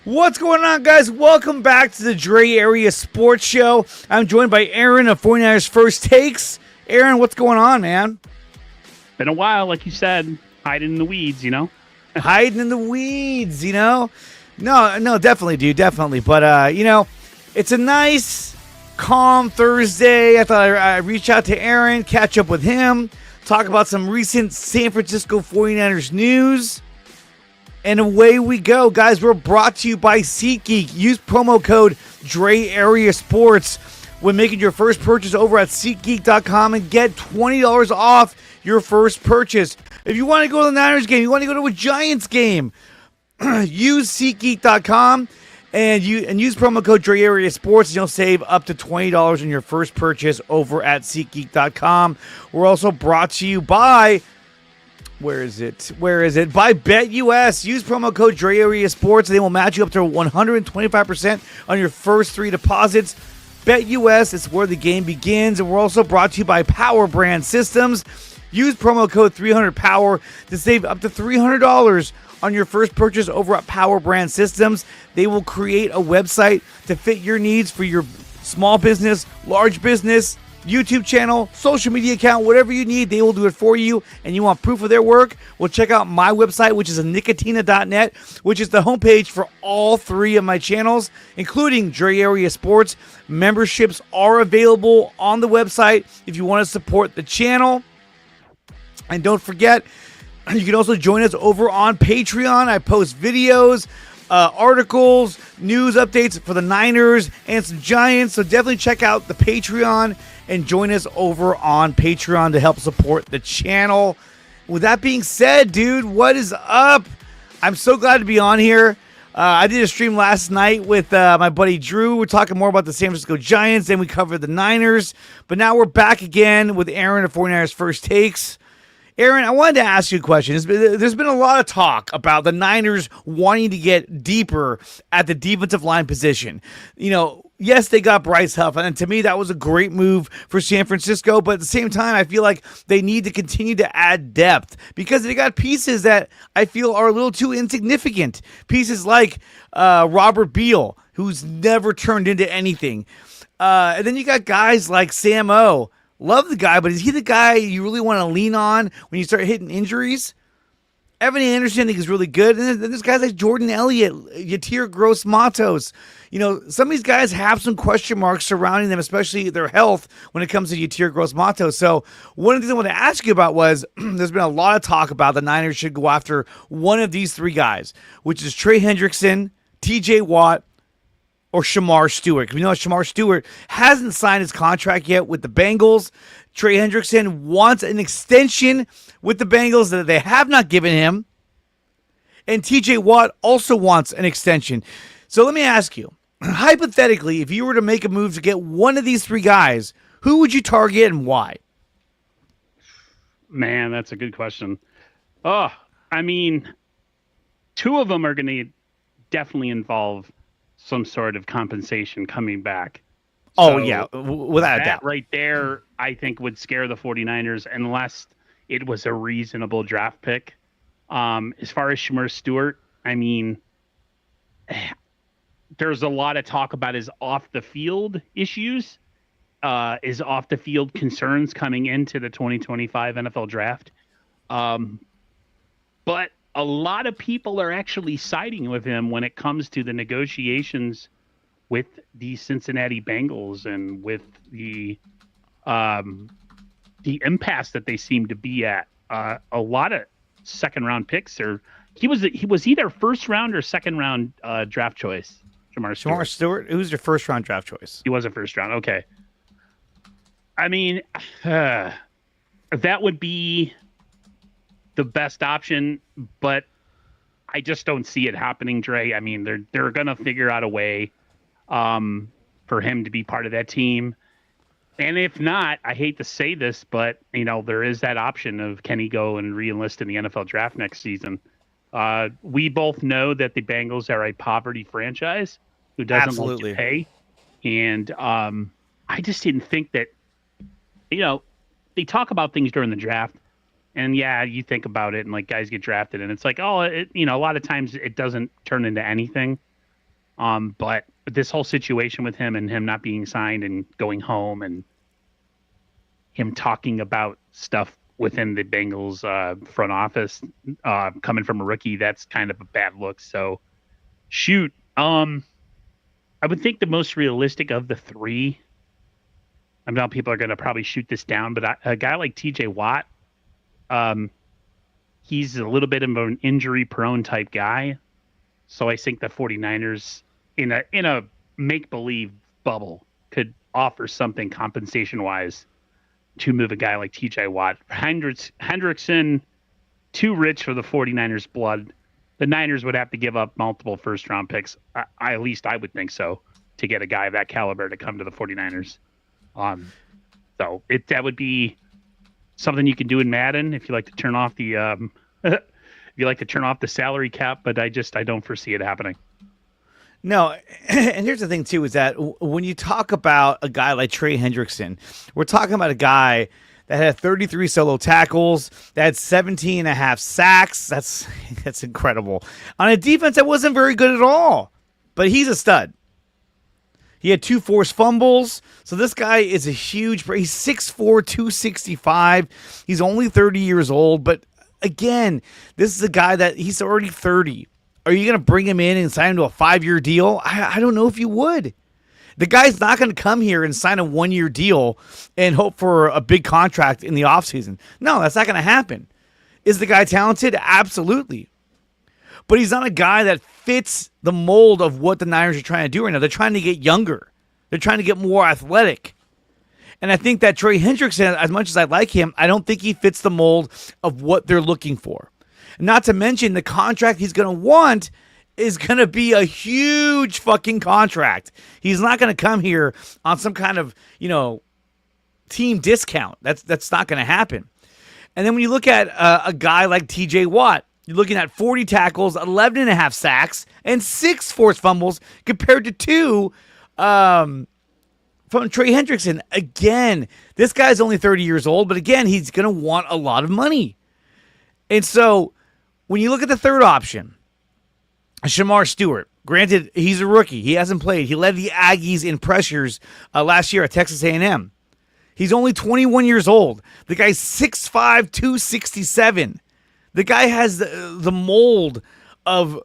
What's going on, guys? Welcome back to the Dre Area Sports Show. I'm joined by Aaron of 49ers First Takes. Aaron, what's going on, man? Been a while, like you said, hiding in the weeds, Hiding in the weeds, No, definitely, dude, definitely. But, it's a nice, calm Thursday. I thought I'd reach out to Aaron, catch up with him, talk about some recent San Francisco 49ers news. And away we go, guys. We're brought to you by SeatGeek. Use promo code DreAreaSports when making your first purchase over at SeatGeek.com and get $20 off your first purchase. If you want to go to the Niners game, you want to go to a Giants game, use SeatGeek.com and use promo code DreAreaSports, and you'll save up to $20 on your first purchase over at SeatGeek.com. We're also brought to you by... Where is it? By BetUS. Use promo code DreAreaSports. They will match you up to 125% on your first three deposits. BetUS is where the game begins. And we're also brought to you by Power Brand Systems. Use promo code 300POWER to save up to $300 on your first purchase over at Power Brand Systems. They will create a website to fit your needs for your small business, large business, YouTube channel, social media account, whatever you need, they will do it for you. And you want proof of their work? Well, check out my website, which is nicotina.net, which is the homepage for all three of my channels, including Dre Area Sports. Memberships are available on the website if you want to support the channel. And don't forget, you can also join us over on Patreon. I post videos, articles, news updates for the Niners and some Giants. So definitely check out the Patreon and join us over on Patreon to help support the channel. With that being said, dude, what is up? I'm so glad to be on here. I did a stream last night with my buddy Drew. We're talking more about the San Francisco Giants, and we covered the Niners. But now we're back again with Aaron of 49ers First Takes. Aaron, I wanted to ask you a question. There's been a lot of talk about the Niners wanting to get deeper at the defensive line position. Yes, they got Bryce Huff, and to me, that was a great move for San Francisco. But at the same time, I feel like they need to continue to add depth because they got pieces that I feel are a little too insignificant. Pieces like Robert Beal, who's never turned into anything. And then you got guys like Sam O. Love the guy, but is he the guy you really want to lean on when you start hitting injuries? Evan Anderson, I think, is really good. And then there's guys like Jordan Elliott, Yatir Gross-Matos. Some of these guys have some question marks surrounding them, especially their health when it comes to Yatir Gross-Matos. So one of the things I want to ask you about was there's been a lot of talk about the Niners should go after one of these three guys, which is Trey Hendrickson, TJ Watt, or Shamar Stewart. We know Shamar Stewart hasn't signed his contract yet with the Bengals. Trey Hendrickson wants an extension with the Bengals that they have not given him. And TJ Watt also wants an extension. So let me ask you, hypothetically, if you were to make a move to get one of these three guys, who would you target and why? Man, that's a good question. Two of them are going to definitely involve some sort of compensation coming back. Oh, yeah, without a doubt. Right there, I think, would scare the 49ers unless it was a reasonable draft pick. As far as Shamar Stewart, there's a lot of talk about his off-the-field issues, his off-the-field concerns coming into the 2025 NFL Draft. But a lot of people are actually siding with him when it comes to the negotiations with the Cincinnati Bengals and with the impasse that they seem to be at. A lot of second-round picks he was either first-round or second-round draft choice. Shamar Stewart, who's your first-round draft choice? He was a first-round. Okay. That would be the best option, but I just don't see it happening, Dre. They're going to figure out a way for him to be part of that team. And if not, I hate to say this, but there is that option of can he go and re-enlist in the NFL draft next season. We both know that the Bengals are a poverty franchise who doesn't like to pay. And I just didn't think that, they talk about things during the draft. And yeah, you think about it and like guys get drafted and it's like, a lot of times it doesn't turn into anything. But this whole situation with him and him not being signed and going home and him talking about stuff within the Bengals front office coming from a rookie, that's kind of a bad look. So shoot. I would think the most realistic of the three, I know people are going to probably shoot this down, but a guy like TJ Watt, he's a little bit of an injury-prone type guy. So I think the 49ers, in a make-believe bubble, could offer something compensation-wise to move a guy like TJ Watt. Hendrickson, too rich for the 49ers blood. The Niners would have to give up multiple first-round picks. At least I would think so, to get a guy of that caliber to come to the 49ers. So that would be something you can do in Madden if you like to turn off the if you like to turn off the salary cap. But I don't foresee it happening. No, and here's the thing too: is that when you talk about a guy like Trey Hendrickson, we're talking about a guy that had 33 solo tackles, that had 17 and a half sacks. That's incredible. On a defense that wasn't very good at all. But he's a stud. He had 2 forced fumbles. So this guy is a huge... He's 6'4", 265. He's only 30 years old. But again, this is a guy that he's already 30. Are you going to bring him in and sign him to a 5-year deal? I don't know if you would. The guy's not going to come here and sign a 1-year deal and hope for a big contract in the offseason. No, that's not going to happen. Is the guy talented? Absolutely. But he's not a guy that fits the mold of what the Niners are trying to do right now. They're trying to get younger. They're trying to get more athletic. And I think that Trey Hendrickson, as much as I like him, I don't think he fits the mold of what they're looking for. Not to mention the contract he's going to want is going to be a huge fucking contract. He's not going to come here on some kind of, team discount. That's not going to happen. And then when you look at a guy like TJ Watt, you're looking at 40 tackles, 11 and a half sacks, and 6 forced fumbles compared to 2 from Trey Hendrickson. Again, this guy's only 30 years old, but again, he's going to want a lot of money. And so when you look at the third option, Shamar Stewart, granted, he's a rookie. He hasn't played. He led the Aggies in pressures last year at Texas A&M. He's only 21 years old. The guy's 6'5", 267. The guy has the mold of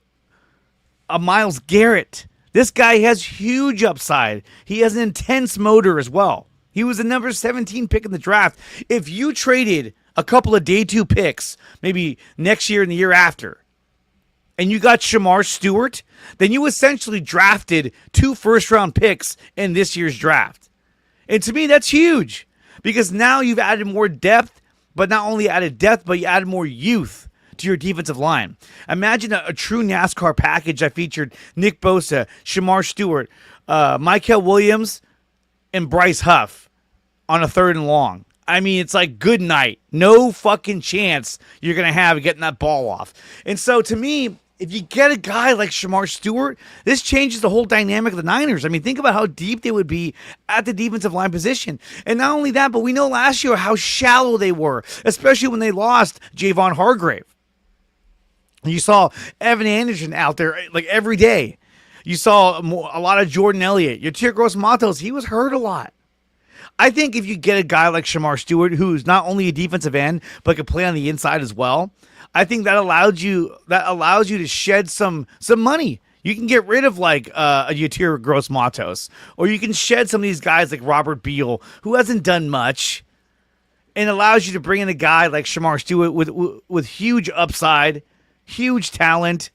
a Myles Garrett. This guy has huge upside. He has an intense motor as well. He was the number 17 pick in the draft. If you traded a couple of day 2 picks, maybe next year and the year after, and you got Shamar Stewart, then you essentially drafted 2 first-round picks in this year's draft. And to me, that's huge because now you've added more depth, but not only added depth, but you added more youth to your defensive line. Imagine a true NASCAR package that featured Nick Bosa, Shamar Stewart, Mykel Williams, and Bryce Huff on a 3rd and long. I mean, it's like good night. No fucking chance you're going to have getting that ball off. And so to me, if you get a guy like Shamar Stewart, this changes the whole dynamic of the Niners. I mean, think about how deep they would be at the defensive line position. And not only that, but we know last year how shallow they were, especially when they lost Javon Hargrave. You saw Evan Anderson out there like every day. You saw a lot of Jordan Elliott. Your Yetur Gross-Matos, he was hurt a lot. I think if you get a guy like Shamar Stewart, who's not only a defensive end, but can play on the inside as well, I think that allows you to shed some money. You can get rid of like a Yetur Gross-Matos, or you can shed some of these guys like Robert Beal, who hasn't done much, and allows you to bring in a guy like Shamar Stewart with huge upside, huge talent.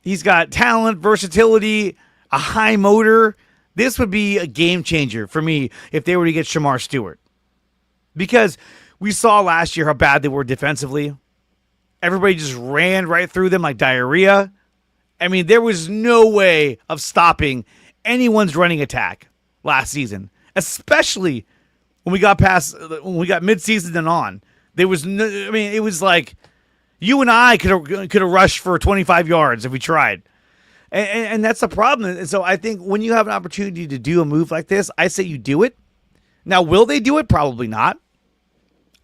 He's got talent, versatility, a high motor. This would be a game changer for me if they were to get Shamar Stewart. Because we saw last year how bad they were defensively. Everybody just ran right through them like diarrhea. I mean, there was no way of stopping anyone's running attack last season, especially when we got midseason and on. There was no, I mean, it was like you and I could have rushed for 25 yards if we tried. And that's the problem. And so I think when you have an opportunity to do a move like this, I say you do it. Now, will they do it? Probably not.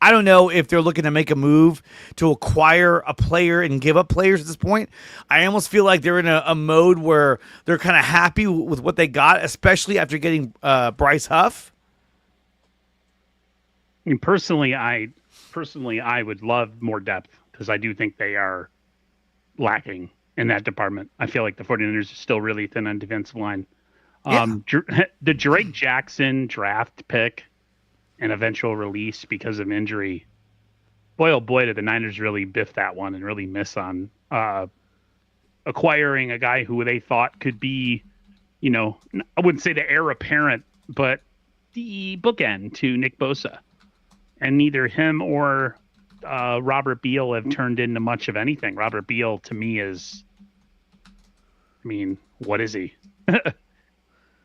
I don't know if they're looking to make a move to acquire a player and give up players at this point. I almost feel like they're in a mode where they're kind of happy with what they got, especially after getting Bryce Huff. I mean, personally, I would love more depth because I do think they are lacking in that department. I feel like the 49ers are still really thin on defensive line. The Drake Jackson draft pick and eventual release because of injury, boy, oh boy, did the Niners really biff that one and really miss on acquiring a guy who they thought could be, I wouldn't say the heir apparent, but the bookend to Nick Bosa. And neither him or Robert Beal have turned into much of anything. Robert Beal, to me, what is he?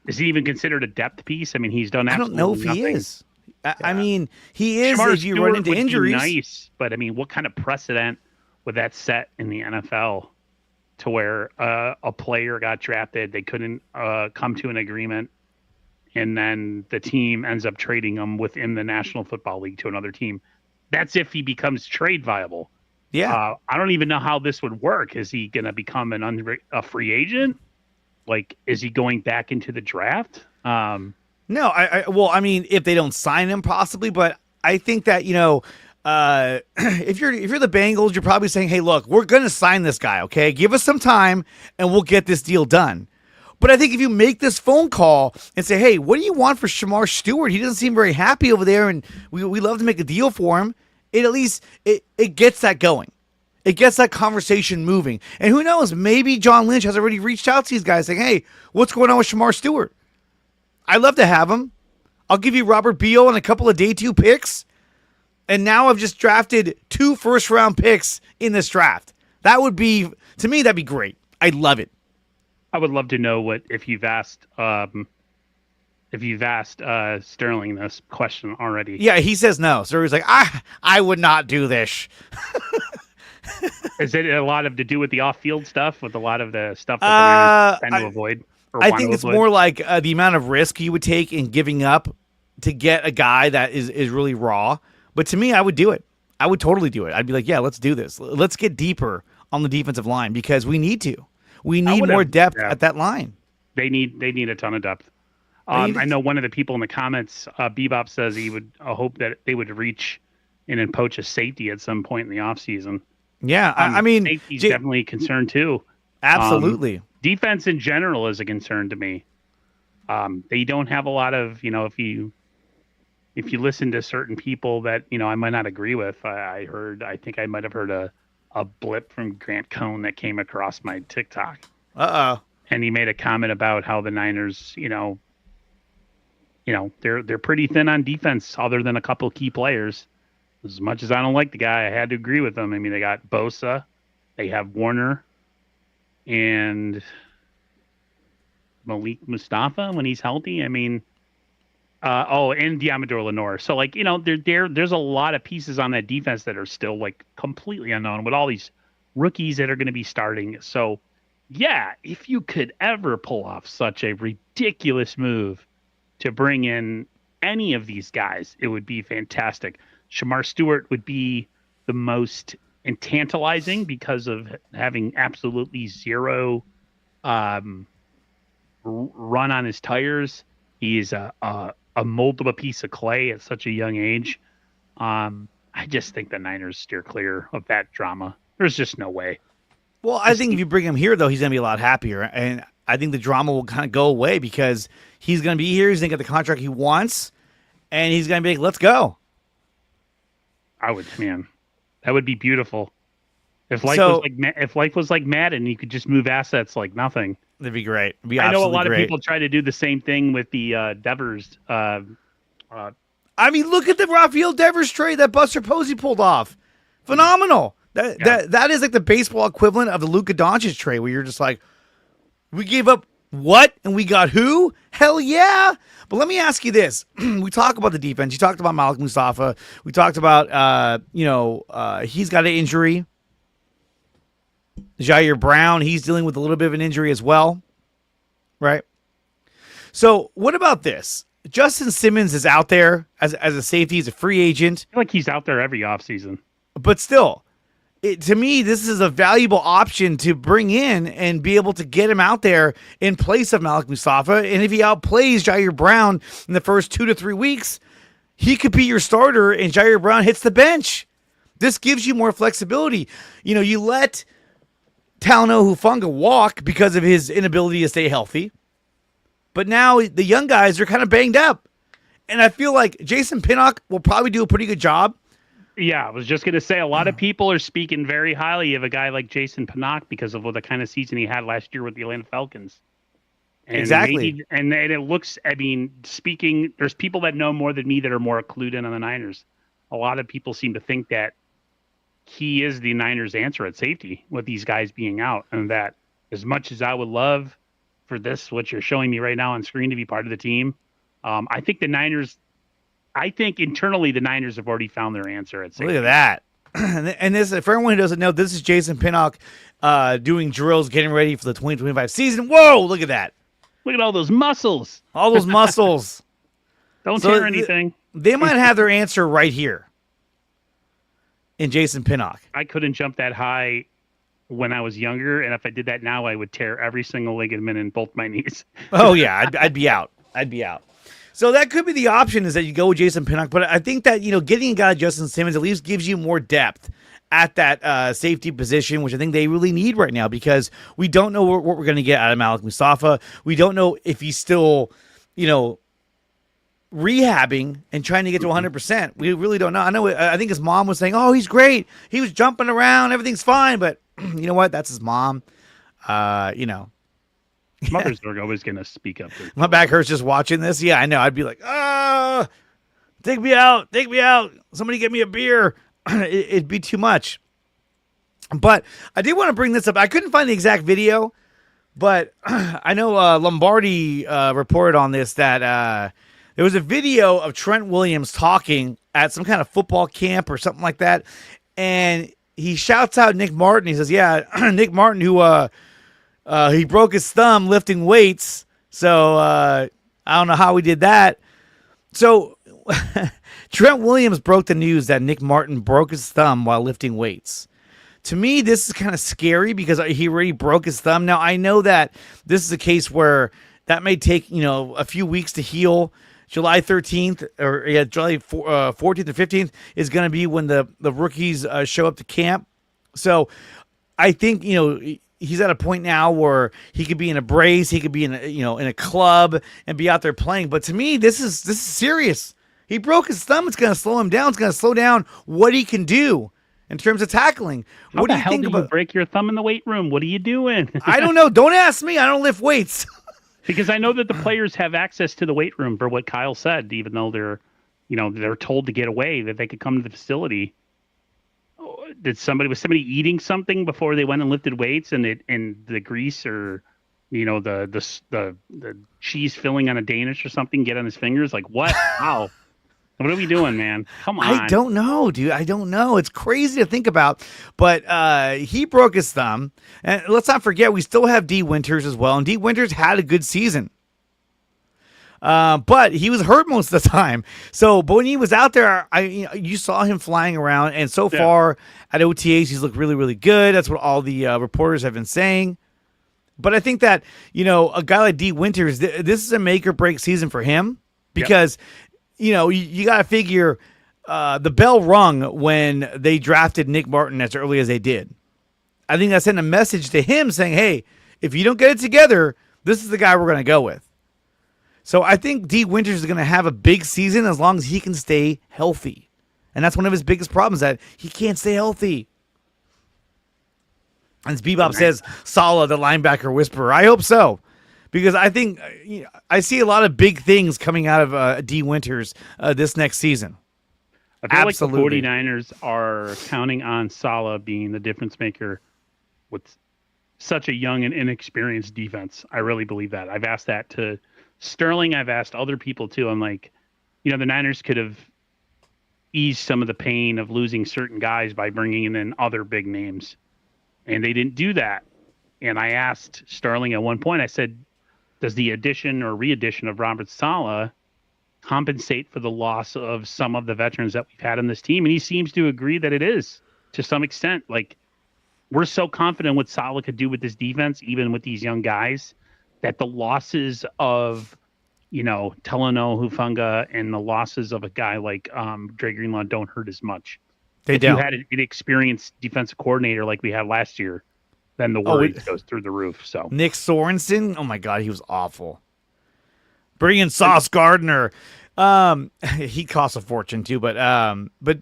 Is he even considered a depth piece? I mean, he's done absolutely nothing. I don't know if he is. I mean, he is if you run into injuries. Nice, but I mean, what kind of precedent would that set in the NFL to where a player got drafted, they couldn't come to an agreement, and then the team ends up trading him within the National Football League to another team? That's if he becomes trade viable. Yeah. I don't even know how this would work. Is he going to become a free agent? Like, is he going back into the draft? No, I mean, if they don't sign him, possibly, but I think that, if you're the Bengals, you're probably saying, hey, look, we're going to sign this guy, okay? Give us some time, and we'll get this deal done. But I think if you make this phone call and say, hey, what do you want for Shamar Stewart? He doesn't seem very happy over there, and we love to make a deal for him. It at least it gets that going. It gets that conversation moving. And who knows, maybe John Lynch has already reached out to these guys saying, hey, what's going on with Shamar Stewart? I'd love to have him. I'll give you Robert Beal and a couple of day 2 picks. And now I've just drafted 2 first-round picks in this draft. That would be, to me, that'd be great. I'd love it. I would love to know if you've asked Sterling this question already. Yeah, he says no. So he's like, I would not do this. Is it a lot to do with the off-field stuff, with a lot of the stuff that they're trying to avoid? I think it's more like the amount of risk you would take in giving up to get a guy that is really raw. But to me, I would do it. I would totally do it. I'd be like, yeah, let's do this. Let's get deeper on the defensive line because we need to. We need more depth at that line. They need a ton of depth. I know one of the people in the comments, Bebop, says he would hope that they would reach in and poach a safety at some point in the offseason. Yeah, I mean, safety's definitely a concern too. Absolutely. Defense in general is a concern to me. They don't have a lot of, if you listen to certain people that, I might not agree with, I think I might have heard a blip from Grant Cohn that came across my TikTok. Uh-oh. And he made a comment about how the Niners, they're pretty thin on defense other than a couple key players. As much as I don't like the guy, I had to agree with them. I mean, they got Bosa, they have Warner, and Malik Mustafa when he's healthy. I mean, and Diamador Lenore. So, there's a lot of pieces on that defense that are still, completely unknown with all these rookies that are going to be starting. So, yeah, if you could ever pull off such a ridiculous move to bring in any of these guys, it would be fantastic. Shamar Stewart would be the most tantalizing because of having absolutely zero run on his tires. He is a moldable piece of clay at such a young age. I just think the Niners steer clear of that drama. There's just no way. Well, I think if you bring him here, though, he's going to be a lot happier. And I think the drama will kind of go away because he's going to be here. He's going to get the contract he wants. And he's going to be like, let's go. That would be beautiful. If life was like Madden, you could just move assets like nothing. That'd be great. I know a lot of people try to do the same thing with the Devers. I mean, look at the Rafael Devers trade that Buster Posey pulled off. Phenomenal. That is like the baseball equivalent of the Luka Doncic trade, where you're just like, we gave up what and we got who? Hell yeah! But let me ask you this: we talk about the defense. You talked about Malik Mustafa. We talked about he's got an injury. Jair Brown, he's dealing with a little bit of an injury as well, right? So what about this? Justin Simmons is out there as a safety. He's a free agent, I feel like he's out there every offseason. but still, to me, this is a valuable option to bring in and be able to get him out there in place of Malik Mustafa. And if he outplays Jair Brown in the first 2 to 3 weeks, he could be your starter and Jair Brown hits the bench. This gives you more flexibility. You let Talanoa Hufanga walk because of his inability to stay healthy. But now the young guys are kind of banged up. And I feel like Jason Pinnock will probably do a pretty good job. Yeah, I was just going to say a lot of people are speaking very highly of a guy like Jason Pinnock because of the kind of season he had last year with the Atlanta Falcons. And Exactly. and it looks, there's people that know more than me that are more clued in on the Niners. A lot of people seem to think that he is the Niners' answer at safety with these guys being out. And that as much as I would love for this, what you're showing me right now on screen, to be part of the team, I think internally the Niners have already found their answer at safety. Look at that. And this, for everyone who doesn't know, this is Jason Pinnock doing drills, getting ready for the 2025 season. Whoa, look at that. Look at all those muscles. All those muscles. Don't tear anything. They might have their answer right here in Jason Pinnock. I couldn't jump that high when I was younger, and if I did that now, I would tear every single ligament in both my knees. Oh, yeah, I'd be out. So that could be the option, is that you go with Jason Pinnock. But I think that, getting a guy like Justin Simmons at least gives you more depth at that safety position, which I think they really need right now, because we don't know what we're going to get out of Malik Mustafa. We don't know if he's still, rehabbing and trying to get to 100%. We really don't know. I think his mom was saying, oh, he's great. He was jumping around. Everything's fine. But you know what? That's his mom. Mothers are always going to speak up. My back hurts just watching this. Yeah, I know. I'd be like, take me out. Somebody get me a beer. It'd be too much. But I did want to bring this up. I couldn't find the exact video, but I know Lombardi reported on this, that there was a video of Trent Williams talking at some kind of football camp or something like that, and he shouts out Nick Martin. He says, yeah, Nick Martin, who he broke his thumb lifting weights, so I don't know how he did that. So Trent Williams broke the news that Nick Martin broke his thumb while lifting weights. To me, this is kind of scary because he already broke his thumb. Now, I know that this is a case where that may take, a few weeks to heal. July 13th or July 14th or 15th is going to be when the rookies show up to camp. So I think, he's at a point now where he could be in a brace, he could be in a club and be out there playing. But to me, this is serious. He broke his thumb. It's going to slow him down. It's going to slow down what he can do in terms of tackling. What do you think about? You break your thumb in the weight room? What are you doing? I don't know. Don't ask me. I don't lift weights. Because I know that the players have access to the weight room, for what Kyle said, even though they're told to get away, that they could come to the facility. Was somebody eating something before they went and lifted weights, and the grease or the cheese filling on a Danish or something get on his fingers? Like, what? How? What are we doing, man? Come on. I don't know, dude. I don't know. It's crazy to think about. But he broke his thumb. And let's not forget, we still have D. Winters as well. And D. Winters had a good season. But he was hurt most of the time. So, but when he was out there, you saw him flying around. And so far at OTAs, he's looked really, really good. That's what all the reporters have been saying. But I think that, a guy like D. Winters, this is a make or break season for him. Because you got to figure the bell rung when they drafted Nick Martin as early as they did. I think that sent a message to him saying, hey, if you don't get it together, this is the guy we're going to go with. So I think D. Winters is going to have a big season as long as he can stay healthy. And that's one of his biggest problems, that he can't stay healthy. As Bebop says, Saleh, the linebacker whisperer. I hope so. Because I think I see a lot of big things coming out of D. Winters this next season. I feel like the 49ers are counting on Saleh being the difference maker with such a young and inexperienced defense. I really believe that. I've asked that to Sterling. I've asked other people too. I'm like, the Niners could have eased some of the pain of losing certain guys by bringing in other big names. And they didn't do that. And I asked Sterling at one point, I said, does the addition or re-addition of Robert Saleh compensate for the loss of some of the veterans that we've had on this team. And he seems to agree that it is to some extent. Like, we're so confident what Saleh could do with this defense, even with these young guys, that the losses of, Teleno Hufanga and the losses of a guy like Dre Greenlaw don't hurt as much. They If you don't. had an inexperienced defensive coordinator like we had last year, then the Oh, worry goes through the roof. So Nick Sorensen. Oh my God, he was awful. Bring in Sauce Gardner. He cost a fortune too, but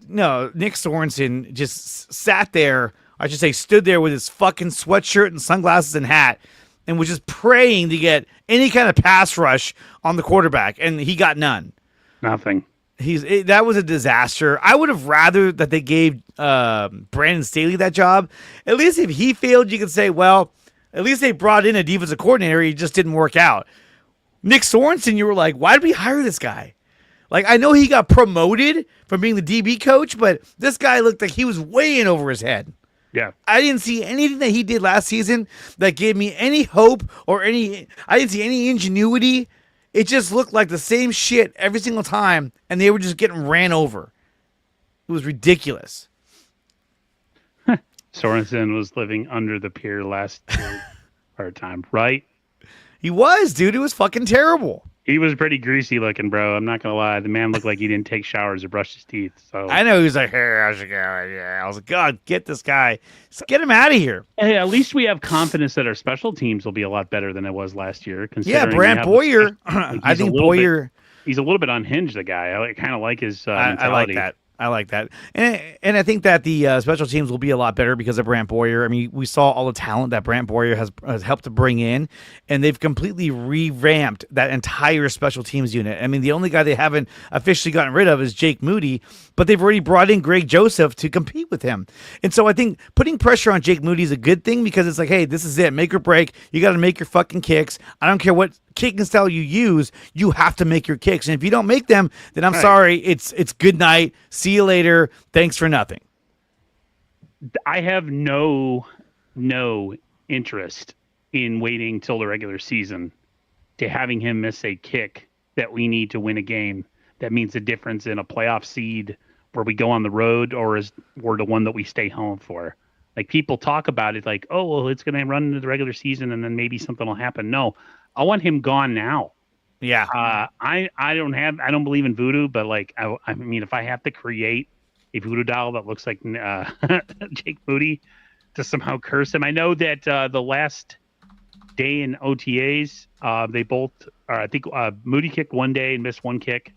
no, Nick Sorensen just sat there. I should say, stood there with his fucking sweatshirt and sunglasses and hat, and was just praying to get any kind of pass rush on the quarterback, and he got none. nothing. That was a disaster. I would have rather that they gave Brandon Staley that job. At least if he failed, you could say, well, at least they brought in a defensive coordinator. He just didn't work out. Nick Sorensen, you were like, why did we hire this guy? Like, I know he got promoted from being the DB coach, but this guy looked like he was way in over his head. Yeah. I didn't see anything that he did last season that gave me any hope or I didn't see any ingenuity. It just looked like the same shit every single time, and they were just getting ran over. It was ridiculous. Sorensen was living under the pier last time, right? He was, dude. It was fucking terrible. He was pretty greasy looking, bro. I'm not gonna lie. The man looked like he didn't take showers or brush his teeth. So I know he was like, "Hey, how's it going?" Yeah, I was like, "God, get this guy. Just get him out of here." hey, at least we have confidence that our special teams will be a lot better than it was last year. Yeah, Brant Boyer. I think Boyer. He's a little bit unhinged. The guy. I kind of like his mentality. I like that. I like that. And I think that the special teams will be a lot better because of Brant Boyer. I mean, we saw all the talent that Brant Boyer has helped to bring in, and they've completely revamped that entire special teams unit. I mean, the only guy they haven't officially gotten rid of is Jake Moody, but they've already brought in Greg Joseph to compete with him. And so I think putting pressure on Jake Moody is a good thing because it's like, hey, this is it. Make or break. You got to make your fucking kicks. I don't care what kicking style you use, you have to make your kicks. And if you don't make them, then I'm sorry. It's good night. See you later. Thanks for nothing. I have no interest in waiting till the regular season to having him miss a kick that we need to win a game. That means the difference in a playoff seed where we go on the road or the one that we stay home for. Like, people talk about it like, oh, well, it's going to run into the regular season and then maybe something will happen. No, I want him gone now. Yeah. I don't believe in voodoo, but like, I mean, if I have to create a voodoo doll that looks like Jake Moody to somehow curse him, I know that the last day in OTAs, they both, I think Moody kicked one day and missed one kick,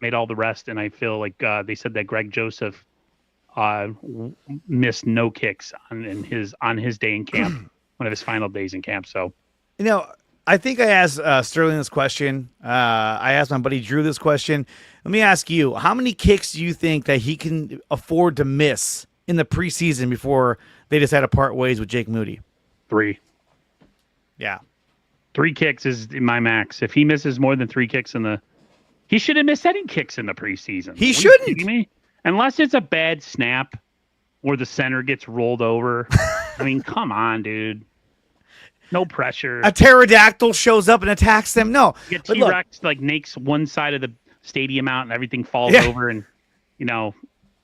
made all the rest, and I feel like they said that Greg Joseph missed no kicks on his day in camp, one of his final days in camp. So, I think I asked Sterling this question. I asked my buddy Drew this question. Let me ask you, how many kicks do you think that he can afford to miss in the preseason before they decide to part ways with Jake Moody? 3. Yeah. 3 kicks is my max. If he misses more than 3 kicks he shouldn't miss any kicks in the preseason. He shouldn't. Are you kidding me? Unless it's a bad snap or the center gets rolled over. I mean, come on, dude. No pressure. A pterodactyl shows up and attacks them. No. You get T-Rex like nakes one side of the stadium out and everything falls over, and the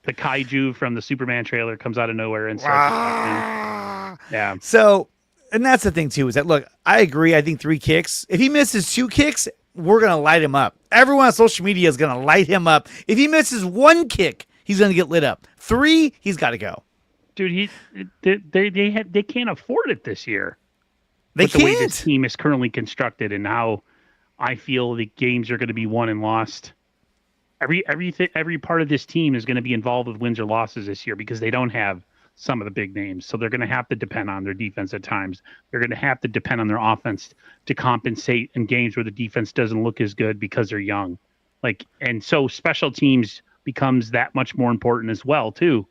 kaiju from the Superman trailer comes out of nowhere and starts yeah. So, and that's the thing too, is that, look, I agree. I think 3 kicks. If he misses 2 kicks, we're going to light him up. Everyone on social media is going to light him up. If he misses 1 kick, he's going to get lit up. 3, he's got to go. Dude, they can't afford it this year. They can't. The way this can't. team is currently constructed and how I feel the games are going to be won and lost. Every part of this team is going to be involved with wins or losses this year because they don't have some of the big names. So they're going to have to depend on their defense at times. They're going to have to depend on their offense to compensate in games where the defense doesn't look as good because they're young. And so special teams becomes that much more important as well, too.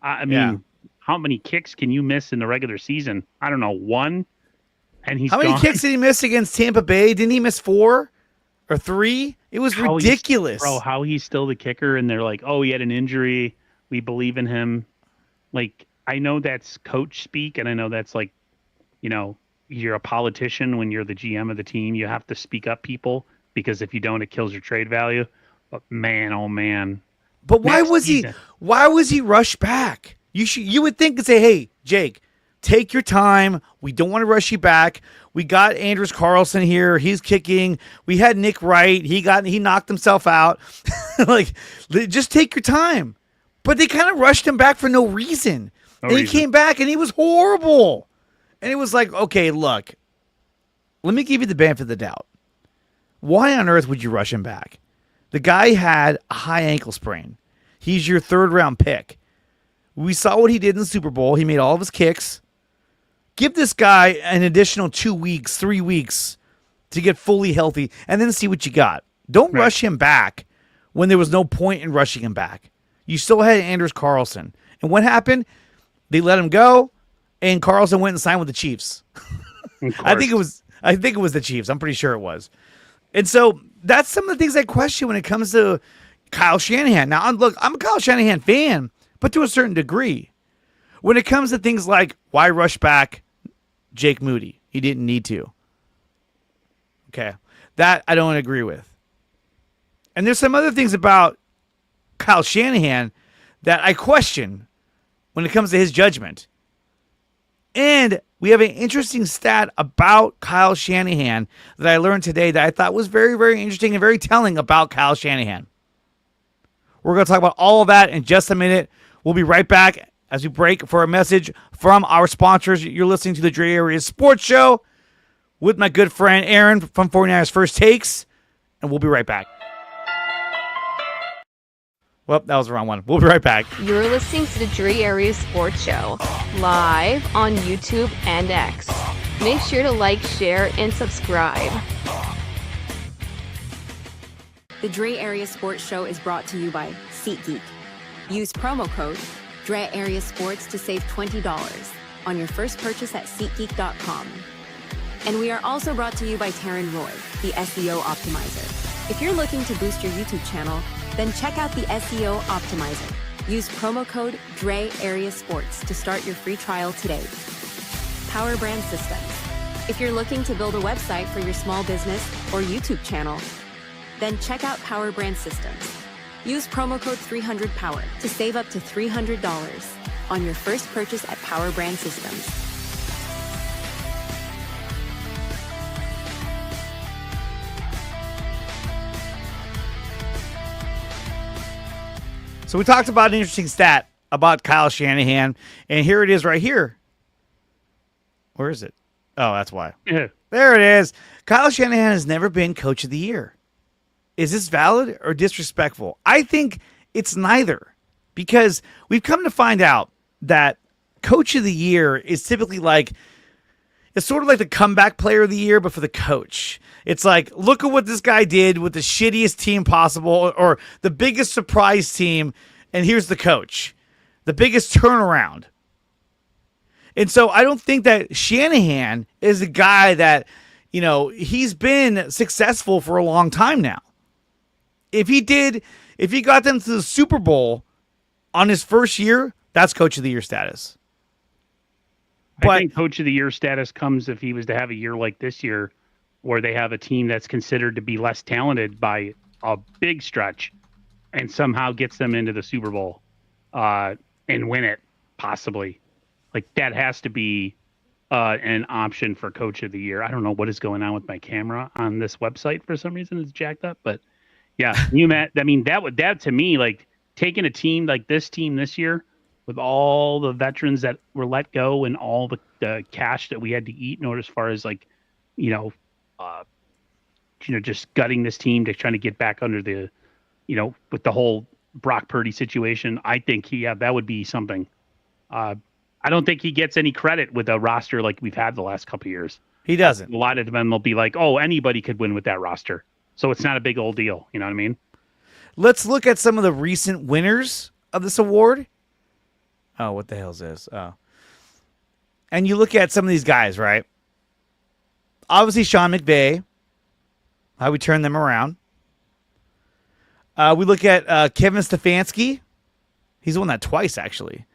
I mean, how many kicks can you miss in the regular season? I don't know, 1? And he's How many kicks did he miss against Tampa Bay? Didn't he miss 4 or 3? It was ridiculous. How he's still the kicker, and they're like, oh, he had an injury. We believe in him. Like, I know that's coach speak, and I know that's like, you're a politician when you're the GM of the team. You have to speak up people. because if you don't, it kills your trade value. But man, oh man. But why Next was season. why was he rushed back? You would think and say, hey, Jake, take your time. We don't want to rush you back. We got Anders Carlson here. He's kicking. We had Nick Wright. He knocked himself out. Like, just take your time. But they kind of rushed him back for no reason. He came back and he was horrible. And it was like, okay, look, let me give you the benefit of the doubt. Why on earth would you rush him back? The guy had a high ankle sprain. He's your 3rd round pick. We saw what he did in the Super Bowl. He made all of his kicks. Give this guy an additional 2 weeks, 3 weeks to get fully healthy and then see what you got. Don't rush him back when there was no point in rushing him back. You still had Anders Carlson. And what happened? They let him go, and Carlson went and signed with the Chiefs. I think it was the Chiefs. I'm pretty sure it was. And so that's some of the things I question when it comes to Kyle Shanahan. Now, look, I'm a Kyle Shanahan fan, but to a certain degree. When it comes to things like why rush back Jake Moody, he didn't need to. Okay, that I don't agree with. And there's some other things about Kyle Shanahan that I question when it comes to his judgment. And we have an interesting stat about Kyle Shanahan that I learned today that I thought was very, very interesting and very telling about Kyle Shanahan. We're going to talk about all of that in just a minute. We'll be right back as we break for a message from our sponsors. You're listening to the Dre Area Sports Show with my good friend Aaron from 49ers First Takes, and we'll be right back. Well, that was the wrong one. We'll be right back. You're listening to the Dre Area Sports Show, live on YouTube and X. Make sure to like, share, and subscribe. The Dre Area Sports Show is brought to you by SeatGeek. Use promo code Dre Area Sports to save $20 on your first purchase at SeatGeek.com. And we are also brought to you by Taryn Roy, the SEO Optimizer. If you're looking to boost your YouTube channel, then check out the SEO Optimizer. Use promo code Dre Area Sports to start your free trial today. Power Brand Systems. If you're looking to build a website for your small business or YouTube channel, then check out Power Brand Systems. Use promo code 300POWER to save up to $300 on your first purchase at Power Brand Systems. So we talked about an interesting stat about Kyle Shanahan, and here it is right here. Where is it? Oh, that's why. Yeah. There it is. Kyle Shanahan has never been Coach of the Year. Is this valid or disrespectful? I think it's neither, because we've come to find out that Coach of the Year is typically like, it's sort of like the comeback player of the year, but for the coach. It's like, look at what this guy did with the shittiest team possible or the biggest surprise team, and here's the coach. The biggest turnaround. And so I don't think that Shanahan is a guy that, you know, he's been successful for a long time now. If he got them to the Super Bowl on his first year, that's Coach of the Year status. But I think Coach of the Year status comes if he was to have a year like this year where they have a team that's considered to be less talented by a big stretch and somehow gets them into the Super Bowl and win it, possibly. Like, that has to be an option for Coach of the Year. I don't know what is going on with my camera on this website. For some reason, it's jacked up. But, yeah, that to me, like, taking a team like this team this year, with all the veterans that were let go and all the cash that we had to eat in order, as far as like, just gutting this team to trying to get back under the, with the whole Brock Purdy situation. I think that would be something. I don't think he gets any credit with a roster like we've had the last couple of years. He doesn't. A lot of them will be like, oh, anybody could win with that roster. So it's not a big old deal. You know what I mean? Let's look at some of the recent winners of this award. Oh, what the hell is this? Oh. And you look at some of these guys, right? Obviously, Sean McVay, how we turn them around. We look at Kevin Stefanski. He's won that twice, actually.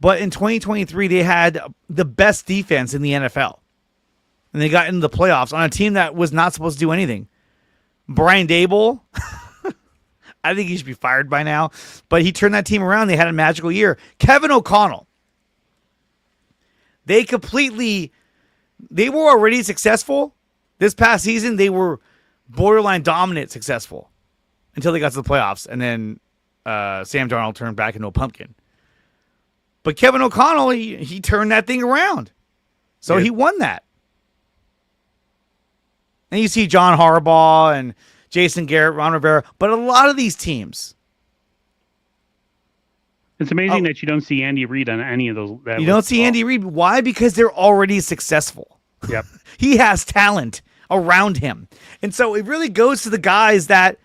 But in 2023, they had the best defense in the NFL. And they got into the playoffs on a team that was not supposed to do anything. Brian Dable, I think he should be fired by now. But he turned that team around. They had a magical year. Kevin O'Connell. They were already successful. This past season, they were borderline dominant successful until they got to the playoffs. And then Sam Darnold turned back into a pumpkin. But Kevin O'Connell, he turned that thing around. So he won that. And you see John Harbaugh and Jason Garrett, Ron Rivera. But a lot of these teams. It's amazing that you don't see Andy Reid on any of those. You don't see Andy Reid. Why? Because they're already successful. Yep. He has talent around him. And so it really goes to the guys that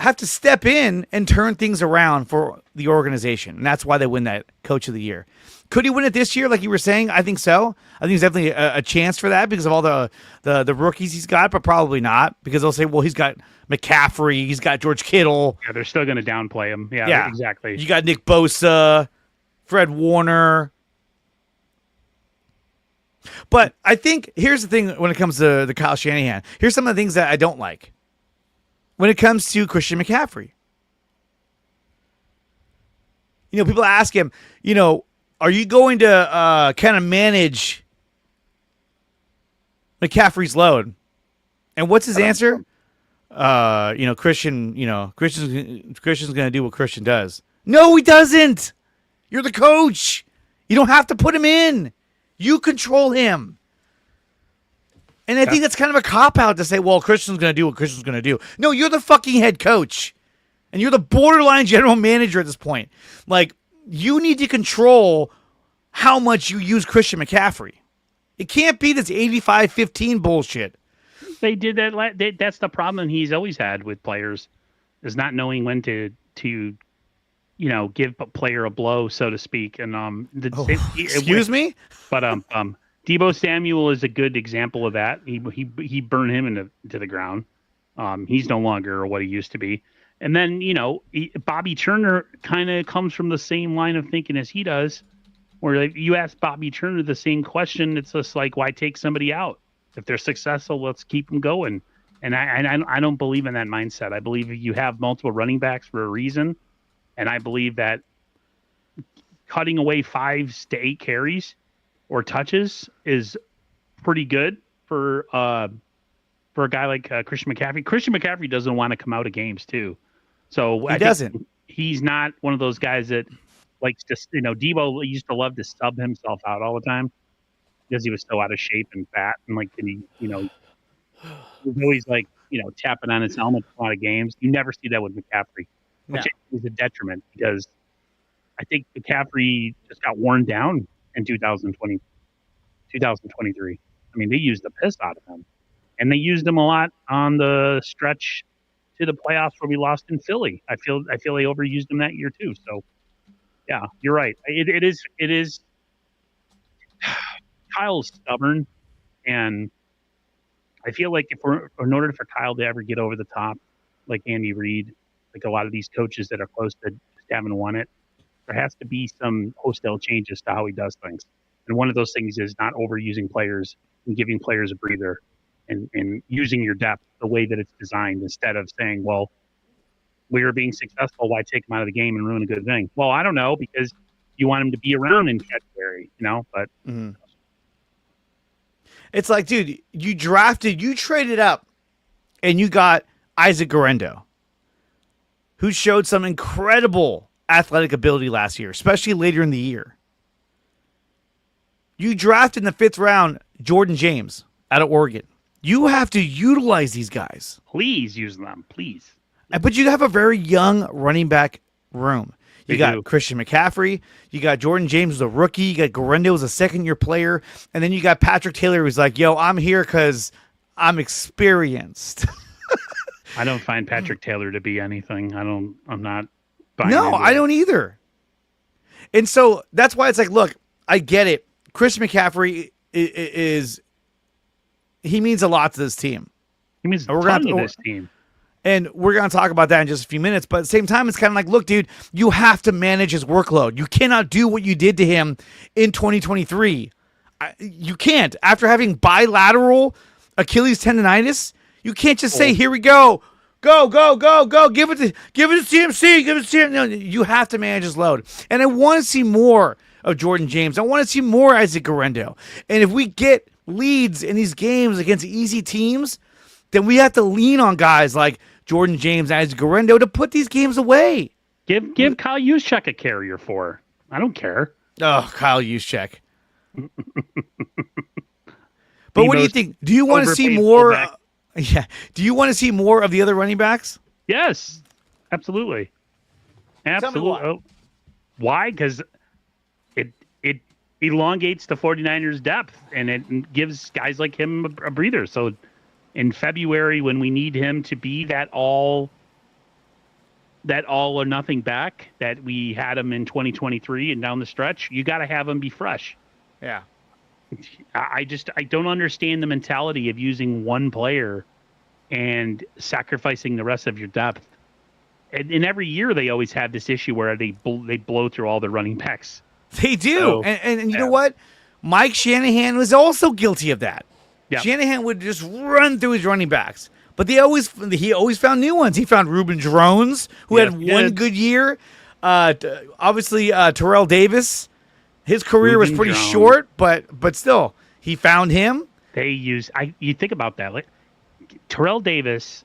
have to step in and turn things around for the organization. And that's why they win that Coach of the Year. Could he win it this year, like you were saying? I think so. I think there's definitely a chance for that because of all the rookies he's got, but probably not because they'll say, well, he's got McCaffrey, he's got George Kittle. Yeah, they're still going to downplay him. Yeah, exactly. You got Nick Bosa, Fred Warner. But I think here's the thing when it comes to the Kyle Shanahan. Here's some of the things that I don't like when it comes to Christian McCaffrey. People ask him, are you going to kind of manage McCaffrey's load? And what's his answer? Christian's going to do what Christian does. No, he doesn't. You're the coach. You don't have to put him in. You control him. And I think that's kind of a cop-out to say, well, Christian's going to do what Christian's going to do. No, you're the fucking head coach. And you're the borderline general manager at this point. Like, you need to control how much you use Christian McCaffrey. It can't be this 85-15 bullshit. They did that. That's the problem he's always had with players, is not knowing when to give a player a blow, so to speak. And excuse me? But Deebo Samuel is a good example of that. He burned him into the ground. He's no longer what he used to be. And then, Bobby Turner kind of comes from the same line of thinking as he does, where you ask Bobby Turner the same question. It's just like, why take somebody out? If they're successful, let's keep them going. And I don't believe in that mindset. I believe you have multiple running backs for a reason. And I believe that cutting away 5 to 8 carries or touches is pretty good for a guy like Christian McCaffrey. Christian McCaffrey doesn't want to come out of games too. So he doesn't. He's not one of those guys that likes to, Debo used to love to sub himself out all the time because he was so out of shape and fat. And he was always tapping on his helmet for a lot of games. You never see that with McCaffrey, which is a detriment because I think McCaffrey just got worn down in 2023. I mean, they used the piss out of him. And they used him a lot on the stretch to the playoffs where we lost in Philly. I feel they overused him that year too. So, yeah, you're right. It is. Kyle's stubborn, and I feel like in order for Kyle to ever get over the top, like Andy Reid, like a lot of these coaches that are close to just haven't won it, there has to be some wholesale changes to how he does things. And one of those things is not overusing players and giving players a breather. And using your depth the way that it's designed instead of saying, well, we are being successful. Why take them out of the game and ruin a good thing? Well, I don't know, because you want him to be around in February, but it's like, dude, you traded up and you got Isaac Guerrero, who showed some incredible athletic ability last year, especially later in the year. You drafted in the 5th round Jordan James out of Oregon. You have to utilize these guys. Please use them, please. But you have a very young running back room. You got Christian McCaffrey. You got Jordan James, who's a rookie. You got Guerrero, who's a second-year player. And then you got Patrick Taylor, who's like, yo, I'm here because I'm experienced. I don't find Patrick Taylor to be anything. I'm not buying No, I don't either. And so that's why it's like, look, I get it. Christian McCaffrey he means a lot to this team. He means a ton to this team. And we're going to talk about that in just a few minutes. But at the same time, it's kind of like, look, dude, you have to manage his workload. You cannot do what you did to him in 2023. You can't. After having bilateral Achilles tendonitis, You can't just say, "Here we go, go, go, go, go." Give it to CMC. Give it to CMC. No, you have to manage his load. And I want to see more of Jordan James. I want to see more Isaac Guerrero. And if we get leads in these games against easy teams, then we have to lean on guys like Jordan James and Isaac Guerrero to put these games away. Give Kyle Juszczyk a carrier for. I don't care. Oh, Kyle Juszczyk. But what do you think? Do you want to see more? Yeah. Do you want to see more of the other running backs? Yes, absolutely. Absolutely. Why? Because it elongates the 49ers depth and it gives guys like him a breather. So in February, when we need him to be that all or nothing back that we had him in 2023 and down the stretch, you got to have him be fresh. Yeah. I don't understand the mentality of using one player and sacrificing the rest of your depth. And every year they always have this issue where they blow through all the running backs. They do. So, and you know what? Mike Shanahan was also guilty of that. Yeah. Shanahan would just run through his running backs. But he always found new ones. He found Reuben Drones, who had one good year. Obviously, Terrell Davis. His career was pretty short, but still, he found him. You think about that. Like, Terrell Davis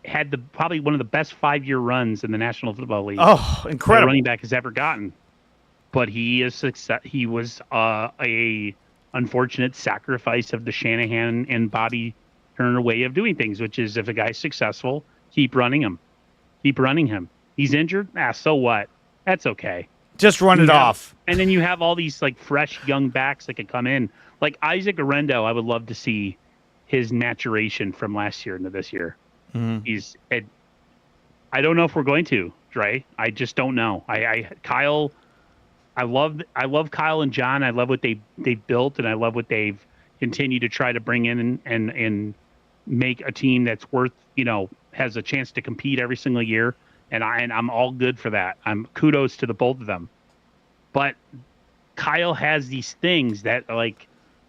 had probably one of the best 5-year runs in the National Football League. Oh, incredible! A running back has ever gotten. But he was a unfortunate sacrifice of the Shanahan and Bobby Turner way of doing things, which is if a guy's successful, keep running him. He's injured? So what? That's okay. Just run it off. And then you have all these like fresh young backs that could come in. Like Isaac Guerrero, I would love to see his maturation from last year into this year. Mm-hmm. I don't know if we're going to, Dre. I just don't know. Kyle, I love Kyle and John. I love what they've built, and I love what they've continued to try to bring in and make a team that's worth, has a chance to compete every single year. And I'm all good for that. I'm kudos to the both of them. But Kyle has these things that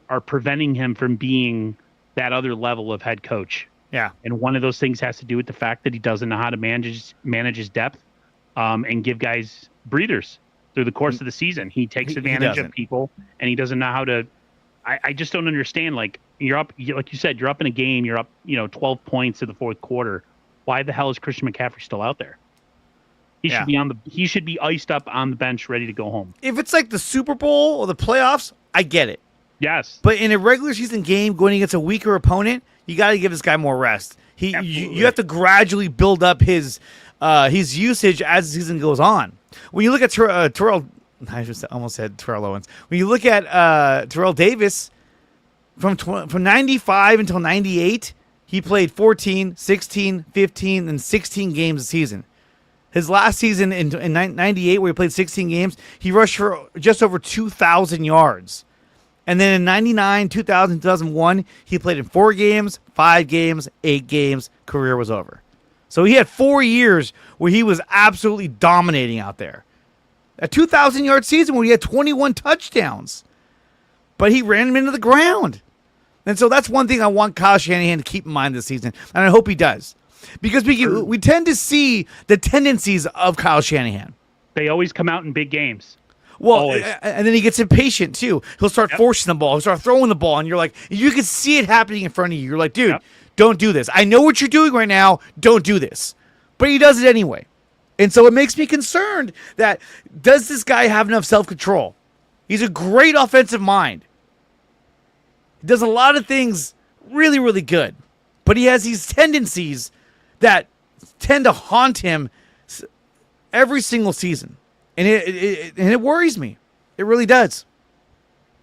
are preventing him from being that other level of head coach. Yeah. And one of those things has to do with the fact that he doesn't know how to manage his depth and give guys breathers through the course of the season. He takes advantage of people, and he doesn't know how to. I just don't understand. Like you're up, like you said, you're up in a game. You're up, 12 points in the fourth quarter. Why the hell is Christian McCaffrey still out there? He should be iced up on the bench, ready to go home. If it's like the Super Bowl or the playoffs, I get it. Yes. But in a regular season game going against a weaker opponent, you got to give this guy more rest. You have to gradually build up his usage as the season goes on. When you look at Terrell, I just almost said Terrell Owens. When you look at Terrell Davis, from 95 until 98, he played 14, 16, 15, and 16 games a season. His last season in 98, where he played 16 games, he rushed for just over 2,000 yards. And then in 99, 2000, 2001, he played in 4 games, 5 games, 8 games. Career was over. So he had 4 years where he was absolutely dominating out there. A 2,000-yard season where he had 21 touchdowns. But he ran him into the ground. And so that's one thing I want Kyle Shanahan to keep in mind this season. And I hope he does. Because we tend to see the tendencies of Kyle Shanahan. They always come out in big games. Well, always. And then he gets impatient, too. He'll start forcing the ball. He'll start throwing the ball. And you're like, you can see it happening in front of you. You're like, dude, don't do this. I know what you're doing right now. Don't do this. But he does it anyway. And so it makes me concerned that does this guy have enough self-control? He's a great offensive mind. He does a lot of things really, really good. But he has these tendencies that tend to haunt him every single season. And it worries me. It really does.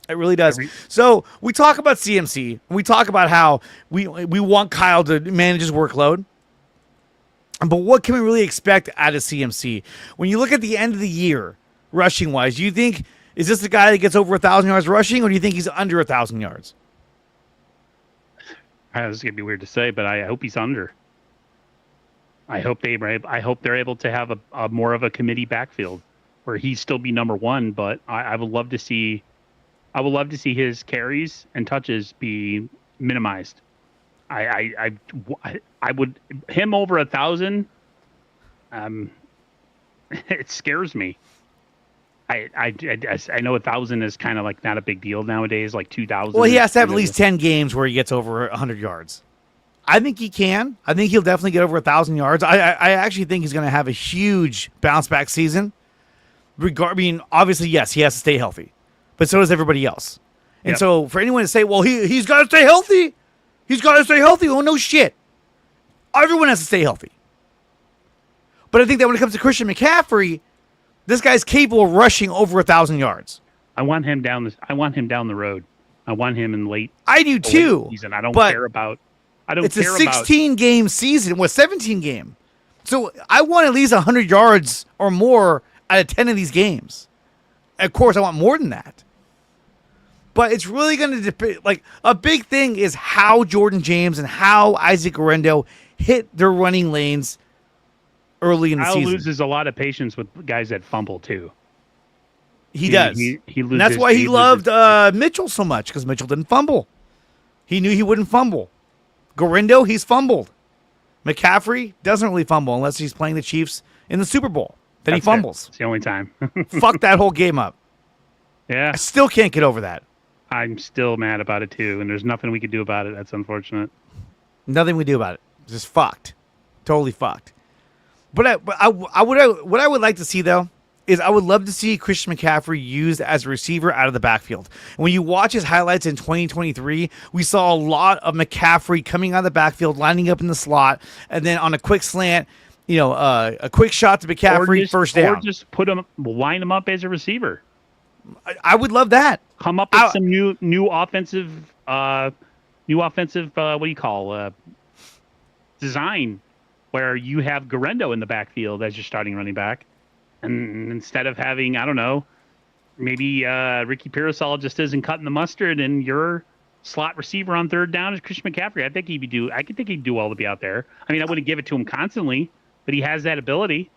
It really does. So we talk about CMC, and we talk about how we want Kyle to manage his workload. But what can we really expect out of CMC? When you look at the end of the year, rushing-wise, do you think, is this the guy that gets over 1,000 yards rushing, or do you think he's under 1,000 yards? This is going to be weird to say, but I hope he's under. I hope they're able to have a more of a committee backfield where he still be number one. But I would love to see his carries and touches be minimized. I would him over 1,000. It scares me. I know 1,000 is kind of like not a big deal nowadays. Like 2,000. Well, he has to have at least 10 games where he gets over 100 yards. I think he can. I think he'll definitely get over 1,000 yards. I actually think he's going to have a huge bounce back season. Obviously, yes, he has to stay healthy, but so does everybody else. And so for anyone to say, well, he's got to stay healthy. He's got to stay healthy. Well, no shit. Everyone has to stay healthy. But I think that when it comes to Christian McCaffrey, this guy's capable of rushing over 1,000 yards. I want him down the road. I want him in late. I do too. Season. I don't care about. It's a 16-game season. 17 game. So I want at least 100 yards or more out of 10 of these games. Of course, I want more than that. But it's really going to depend. Like, a big thing is how Jordan James and how Isaac Guerrero hit their running lanes early in the season. Kyle loses a lot of patience with guys that fumble too. He does. He loses, and that's why he loved Mitchell so much, because Mitchell didn't fumble. He knew he wouldn't fumble. Guerrero, he's fumbled. McCaffrey doesn't really fumble unless he's playing the Chiefs in the Super Bowl. Then he fumbles. It's the only time. Fuck that whole game up. Yeah. I still can't get over that. I'm still mad about it too, and there's nothing we could do about it. That's unfortunate. Nothing we do about it. Just fucked. Totally fucked. But what I would like to see, though, is I would love to see Christian McCaffrey used as a receiver out of the backfield. When you watch his highlights in 2023, we saw a lot of McCaffrey coming out of the backfield, lining up in the slot, and then on a quick slant, a quick shot to McCaffrey, first down. Or just line him up as a receiver. I would love that. Come up with some new offensive, what do you call, design, where you have Guerrero in the backfield as your starting running back. And instead of having, I don't know, maybe Ricky Pearsall just isn't cutting the mustard, and your slot receiver on third down is Christian McCaffrey. I think he'd do well to be out there. I mean, I wouldn't give it to him constantly, but he has that ability.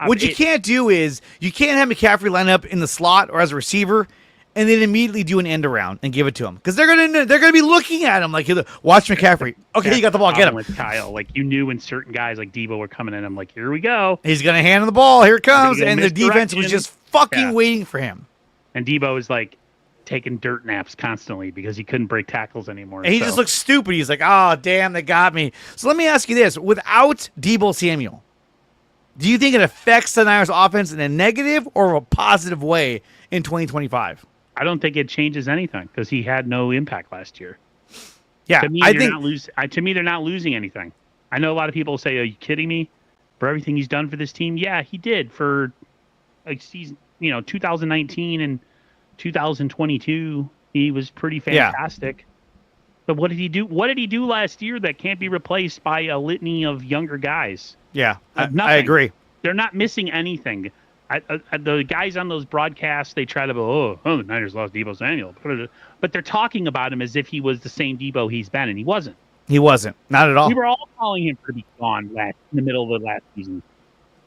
What you can't do is you can't have McCaffrey line up in the slot or as a receiver, and then immediately do an end around and give it to him, because they're gonna be looking at him like, watch McCaffrey. Okay, you got the ball, get him. With Kyle, like, you knew when certain guys like Debo were coming in, I'm like, here we go. He's gonna hand him the ball. Here it comes, and the defense was just fucking waiting for him. And Debo is like taking dirt naps constantly because he couldn't break tackles anymore. And he just looks stupid. He's like, oh damn, they got me. So let me ask you this: without Debo Samuel, do you think it affects the Niners offense in a negative or a positive way in 2025? I don't think it changes anything because he had no impact last year. Yeah, to me, they're not losing anything. I know a lot of people say, "Are you kidding me?" For everything he's done for this team, yeah, he did for like season, 2019 and 2022. He was pretty fantastic. Yeah. But what did he do? What did he do last year that can't be replaced by a litany of younger guys? Yeah, I agree. They're not missing anything. The guys on those broadcasts, they try to go, the Niners lost Debo Samuel. But they're talking about him as if he was the same Debo he's been, and he wasn't. He wasn't. Not at all. We were all calling him to be gone in the middle of the last season.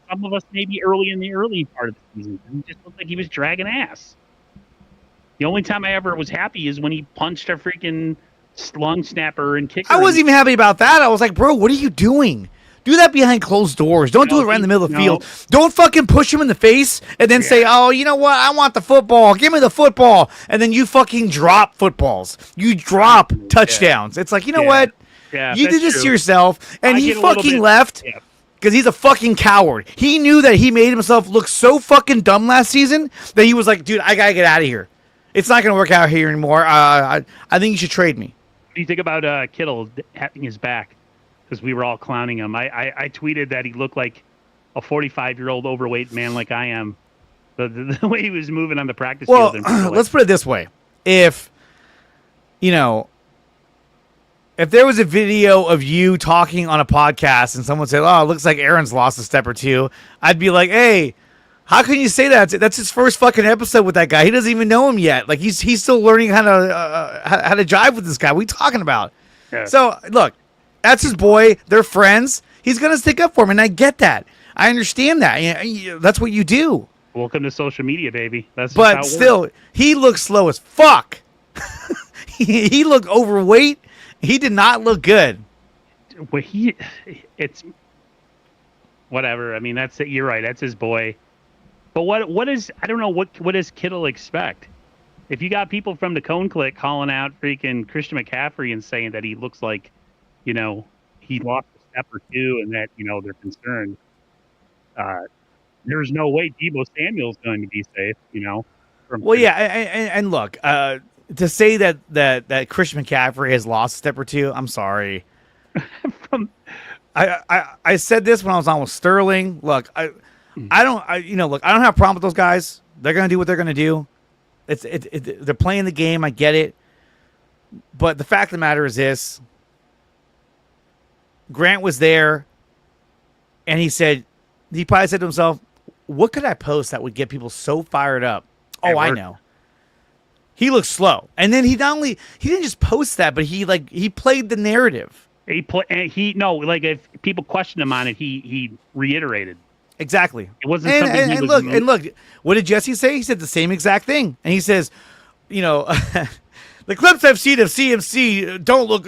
Some of us maybe in the early part of the season. He just looked like he was dragging ass. The only time I ever was happy is when he punched a freaking long snapper and kicker. I wasn't even happy about that. I was like, bro, what are you doing? Do that behind closed doors. Don't do it right in the middle of the field. Don't fucking push him in the face and then say, oh, you know what? I want the football. Give me the football. And then you fucking drop footballs. You drop touchdowns. It's like, you know what? Yeah, you did this to yourself. And he fucking left because he's a fucking coward. He knew that he made himself look so fucking dumb last season that he was like, dude, I got to get out of here. It's not going to work out here anymore. I think you should trade me. What do you think about Kittle having his back? Because we were all clowning him. I tweeted that he looked like a 45-year-old overweight man like I am. The way he was moving on the practice field. Well, let's put it this way. If there was a video of you talking on a podcast and someone said, oh, it looks like Aaron's lost a step or two, I'd be like, hey, how can you say that? That's his first fucking episode with that guy. He doesn't even know him yet. Like, he's still learning how to jive with this guy. What are you talking about? Yeah. So, look. That's his boy. They're friends. He's going to stick up for him, and I get that. I understand that. That's what you do. Welcome to social media, baby. But still, he looks slow as fuck. He looked overweight. He did not look good. well, it's whatever. I mean, that's it. You're right. That's his boy. But what is, I don't know, what does Kittle expect? If you got people from the Cone Click calling out freaking Christian McCaffrey and saying that he looks like, he lost a step or two and that, they're concerned, there's no way Deebo Samuel's going to be safe, Well, yeah, and look, to say that Christian McCaffrey has lost a step or two, I'm sorry. I said this when I was on with Sterling. Look, I don't have a problem with those guys. They're gonna do what they're gonna do. They're playing the game. I get it, but the fact of the matter is this: Grant was there, and he probably said to himself, "What could I post that would get people so fired up?" Oh, I know. He looks slow, and then he didn't just post that, but he played the narrative. If people questioned him on it, he reiterated. Exactly. It wasn't something he was. And look, what did Jesse say? He said the same exact thing, and he says, the clips I've seen of CMC don't look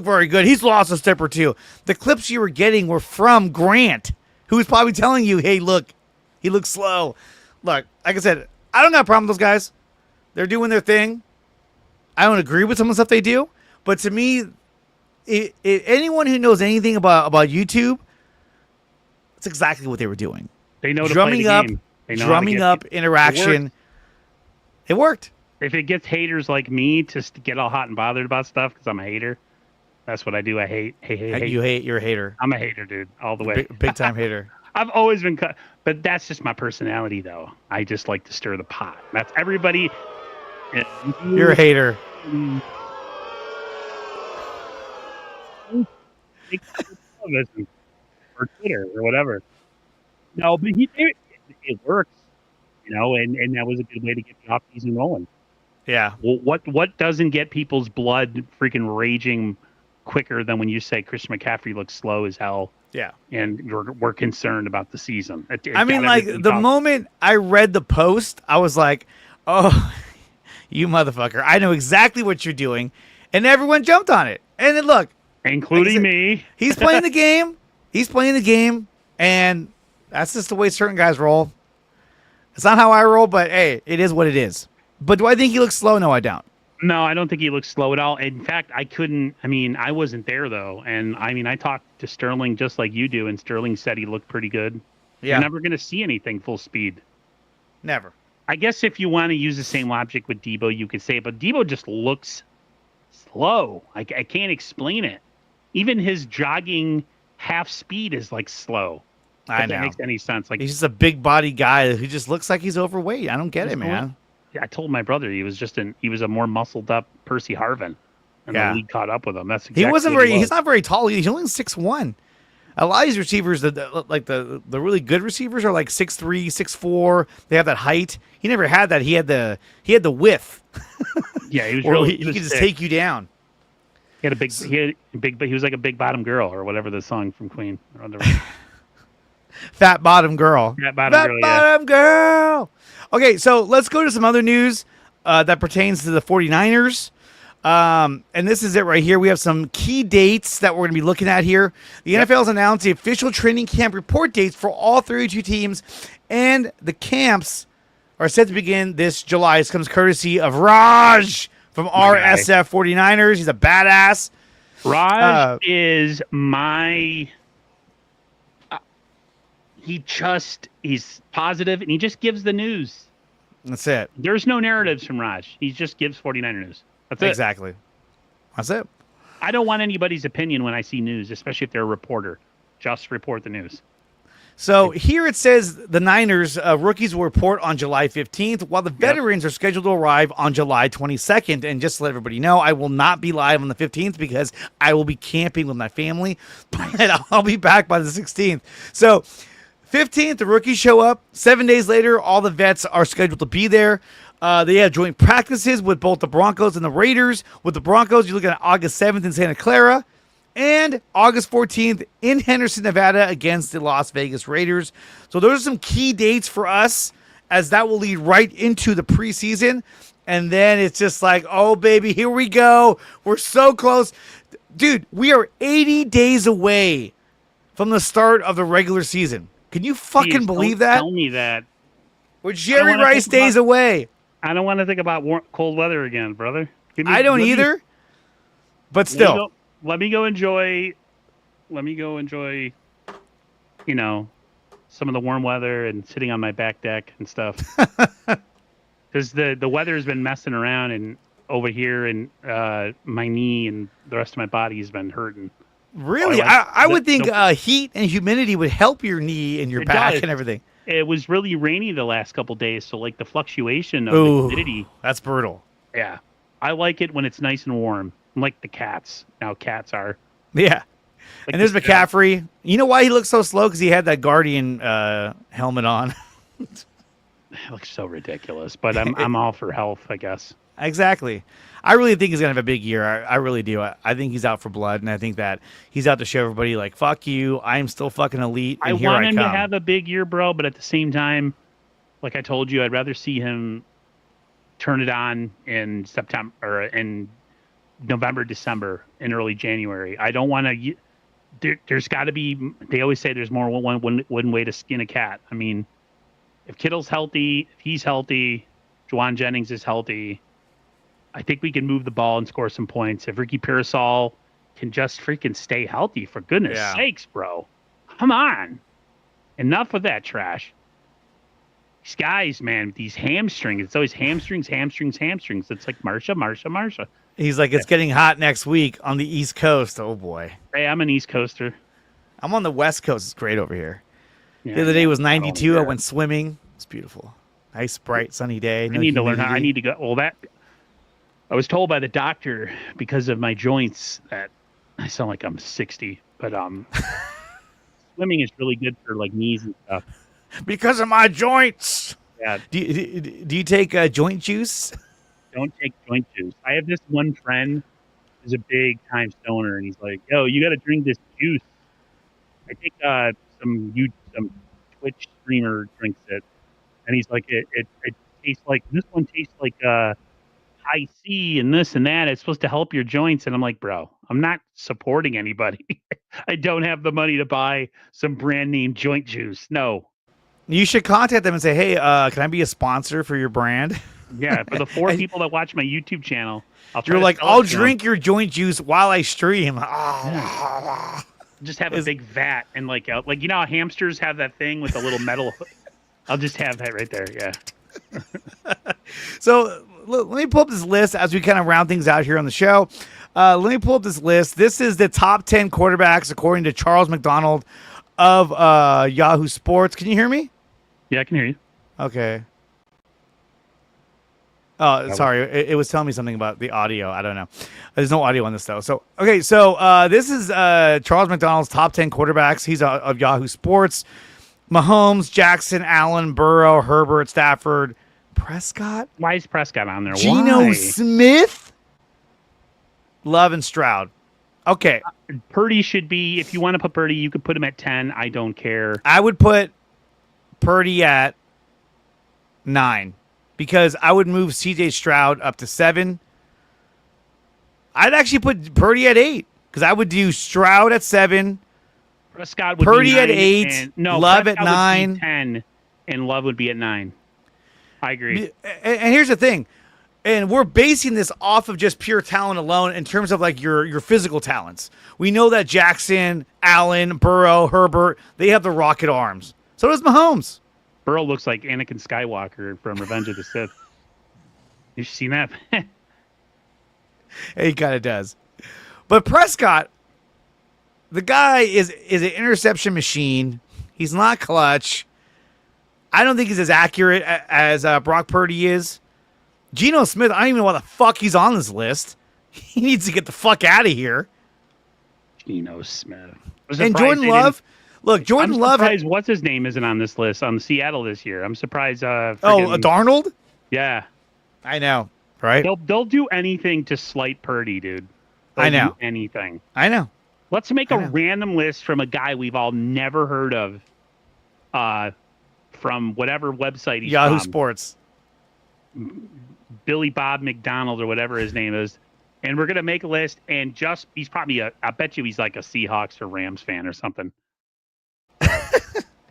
very good. He's lost a step or two. The clips you were getting were from Grant, who was probably telling you, "Hey, look, he looks slow." Look, like I said, I don't have a problem with those guys. They're doing their thing. I don't agree with some of the stuff they do, but to me, anyone who knows anything about YouTube, that's exactly what they were doing. They know to play the game. They know drumming up interaction. It worked. If it gets haters like me to get all hot and bothered about stuff because I'm a hater, that's what I do. I hate. You're a hater. I'm a hater, dude, all the way. Big time hater. I've always been cut, but that's just my personality, though. I just like to stir the pot. That's everybody. You're a hater. Or Twitter or whatever. No, but it works, and that was a good way to get the offseason rolling. Yeah. Well, what doesn't get people's blood freaking raging quicker than when you say Christian McCaffrey looks slow as hell? Yeah. And we're concerned about the season. The moment I read the post, I was like, "Oh, you motherfucker! I know exactly what you're doing," and everyone jumped on it. And then look, including me. He's playing the game. He's playing the game, and that's just the way certain guys roll. It's not how I roll, but hey, it is what it is. But do I think he looks slow? No, I don't. No, I don't think he looks slow at all. In fact, I wasn't there, though. And, I talked to Sterling just like you do, and Sterling said he looked pretty good. Yeah. You're never going to see anything full speed. Never. I guess if you want to use the same logic with Deebo, you could say it, but Deebo just looks slow. I can't explain it. Even his jogging half speed is, slow. I know. If that makes any sense. He's just a big body guy who just looks like he's overweight. I don't get it, man. I told my brother he was a more muscled up Percy Harvin, and the league caught up with him. That's exactly he's not very tall. He's only 6'1". A lot of these receivers, the really good receivers, are 6'3", 6'4". They have that height. He never had that. He had the width. Yeah, he was he could just take you down. He had he was like a big bottom girl or whatever the song from Queen. Fat bottom girl. Fat bottom girl. Okay, so let's go to some other news that pertains to the 49ers. And this is it right here. We have some key dates that we're going to be looking at here. The NFL has announced the official training camp report dates for all 32 teams, and the camps are set to begin this July. This comes courtesy of Raj from RSF 49ers. He's a badass. Raj is my... he's positive, and he just gives the news. That's it. There's no narratives from Raj. He just gives 49er news. That's it. Exactly. That's it. I don't want anybody's opinion when I see news, especially if they're a reporter. Just report the news. So here it says the Niners rookies will report on July 15th, while the veterans are scheduled to arrive on July 22nd. And just to let everybody know, I will not be live on the 15th because I will be camping with my family, but I'll be back by the 16th. So 15th, the rookies show up. 7 days later, all the vets are scheduled to be there. They have joint practices with both the Broncos and the Raiders. With the Broncos, you're looking at August 7th in Santa Clara and August 14th in Henderson, Nevada against the Las Vegas Raiders. So those are some key dates for us, as that will lead right into the preseason. And then it's just like, oh, baby, here we go. We're so close. Dude, we are 80 days away from the start of the regular season. Can you fucking Jeez, believe don't that? Tell me that. We're Jerry Rice think about- days away. I don't want to think about cold weather again, brother. I don't either. But still. Let me go enjoy. You know, some of the warm weather and sitting on my back deck and stuff. Because the weather has been messing around and over here, and my knee and the rest of my body has been hurting. Really? I would think heat and humidity would help your knee and your back and everything. It was really rainy the last couple days, so like the fluctuation of the humidity. That's brutal. Yeah. I like it when it's nice and warm. I'm like the cats. Now cats are. Yeah. Like and there's McCaffrey. You know why he looks so slow? Because he had that Guardian helmet on. It looks so ridiculous, but I'm all for health, I guess. Exactly. I really think he's going to have a big year. I really do. I think he's out for blood, and I think that he's out to show everybody, like, fuck you, I'm still fucking elite, and I want him to have a big year, bro, but at the same time, like I told you, I'd rather see him turn it on in September or in November, December, and early January. I don't want to... There's got to be... They always say there's more one way to skin a cat. I mean, if Kittle's healthy, if he's healthy, Juwan Jennings is healthy, I think we can move the ball and score some points. If Ricky Pearsall can just freaking stay healthy, for goodness sakes, bro. Come on. Enough of that trash. These guys, man, with these hamstrings. It's always hamstrings. It's like Marsha. He's like, it's getting hot next week on the East Coast. Oh, boy. Hey, I'm an East Coaster. I'm on the West Coast. It's great over here. Yeah, the other day was 92. I went swimming. It's beautiful. Nice, bright, sunny day. I need to learn how. I need to go. Well, I was told by the doctor because of my joints that I sound like I'm 60, but swimming is really good for like knees and stuff. Because of my joints. Yeah. Do you take joint juice? Don't take joint juice. I have this one friend who's a big time stoner, and he's like, "Yo, you got to drink this juice." I think some Twitch streamer drinks it, and he's like, "It tastes like this one tastes like high C and this and that. It's supposed to help your joints." And I'm like, bro, I'm not supporting anybody. I don't have the money to buy some brand name joint juice. No. You should contact them and say, hey, can I be a sponsor for your brand? Yeah, for the 4 people that watch my YouTube channel, I'll drink your joint juice while I stream. Just have a big vat and like you know how hamsters have that thing with the little metal. I'll just have that right there. Yeah. So let me pull up this list as we kind of round things out here on the show. Let me pull up this list. This is the top 10 quarterbacks according to Charles McDonald of Yahoo Sports. Can you hear me? Yeah, I can hear you. Okay. Oh, sorry. It was telling me something about the audio. I don't know. There's no audio on this, though. So, okay. So, this is Charles McDonald's top 10 quarterbacks. He's of Yahoo Sports. Mahomes, Jackson, Allen, Burrow, Herbert, Stafford, Prescott. Why is Prescott on there? Geno Why? Smith, Love, and Stroud. Okay. Purdy should be, if you want to put Purdy, you could put him at 10. I don't care. I would put Purdy at 9 because I would move CJ Stroud up to 7. I'd actually put Purdy at 8 because I would do Stroud at 7. Prescott would Purdy be 9 at 8. Love Prescott at 9. would be 10, and Love would be at 9. I agree. And here's the thing. And we're basing this off of just pure talent alone in terms of like your physical talents. We know that Jackson, Allen, Burrow, Herbert, they have the rocket arms. So does Mahomes. Burrow looks like Anakin Skywalker from Revenge of the Sith. You seen that? He kind of does. But Prescott, the guy is an interception machine. He's not clutch. I don't think he's as accurate as Brock Purdy is. Geno Smith, I don't even know why the fuck he's on this list. He needs to get the fuck out of here. Geno Smith. And Jordan Love. Look, Jordan Love. I'm surprised what's his name isn't on this list on Seattle this year. I'm surprised. Darnold? Yeah. I know, right? They'll do anything to slight Purdy, dude. I know. Do anything. I know. Let's make a random list from a guy we've all never heard of. From whatever website he's Yahoo from. Sports. Billy Bob McDonald or whatever his name is. And we're gonna make a list, and he's probably I bet you he's like a Seahawks or Rams fan or something.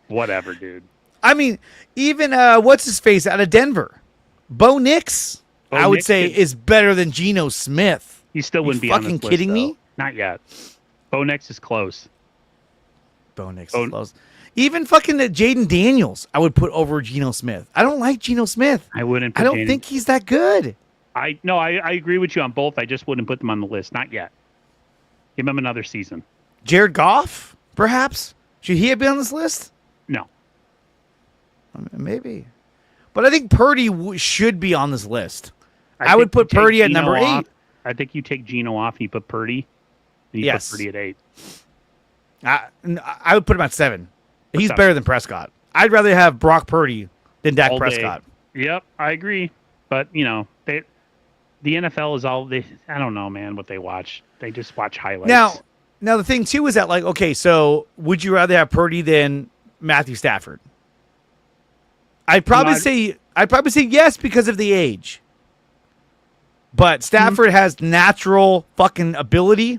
Whatever, dude. I mean, even what's his face out of Denver, Bo Nix, I would say is better than Geno Smith. He still wouldn't be on this list. Fucking kidding me? Not yet. Bo Nix is close. Bo Nix is close. Even fucking Jaden Daniels, I would put over Geno Smith. I don't like Geno Smith. I wouldn't. I don't think he's that good. I agree with you on both. I just wouldn't put them on the list. Not yet. Give him another season. Jared Goff, perhaps? Should he have been on this list? No. Maybe. But I think Purdy should be on this list. I would put Purdy at number 8. I think you take Geno off, you put Purdy. And you put Purdy at 8. I would put him at 7. He's better than Prescott. I'd rather have Brock Purdy than Dak Prescott. Yep, I agree. But, the NFL is all they. I don't know, man, what they watch. They just watch highlights. Now the thing too is that, like, okay, so would you rather have Purdy than Matthew Stafford? I'd probably say yes because of the age. But Stafford has natural fucking ability,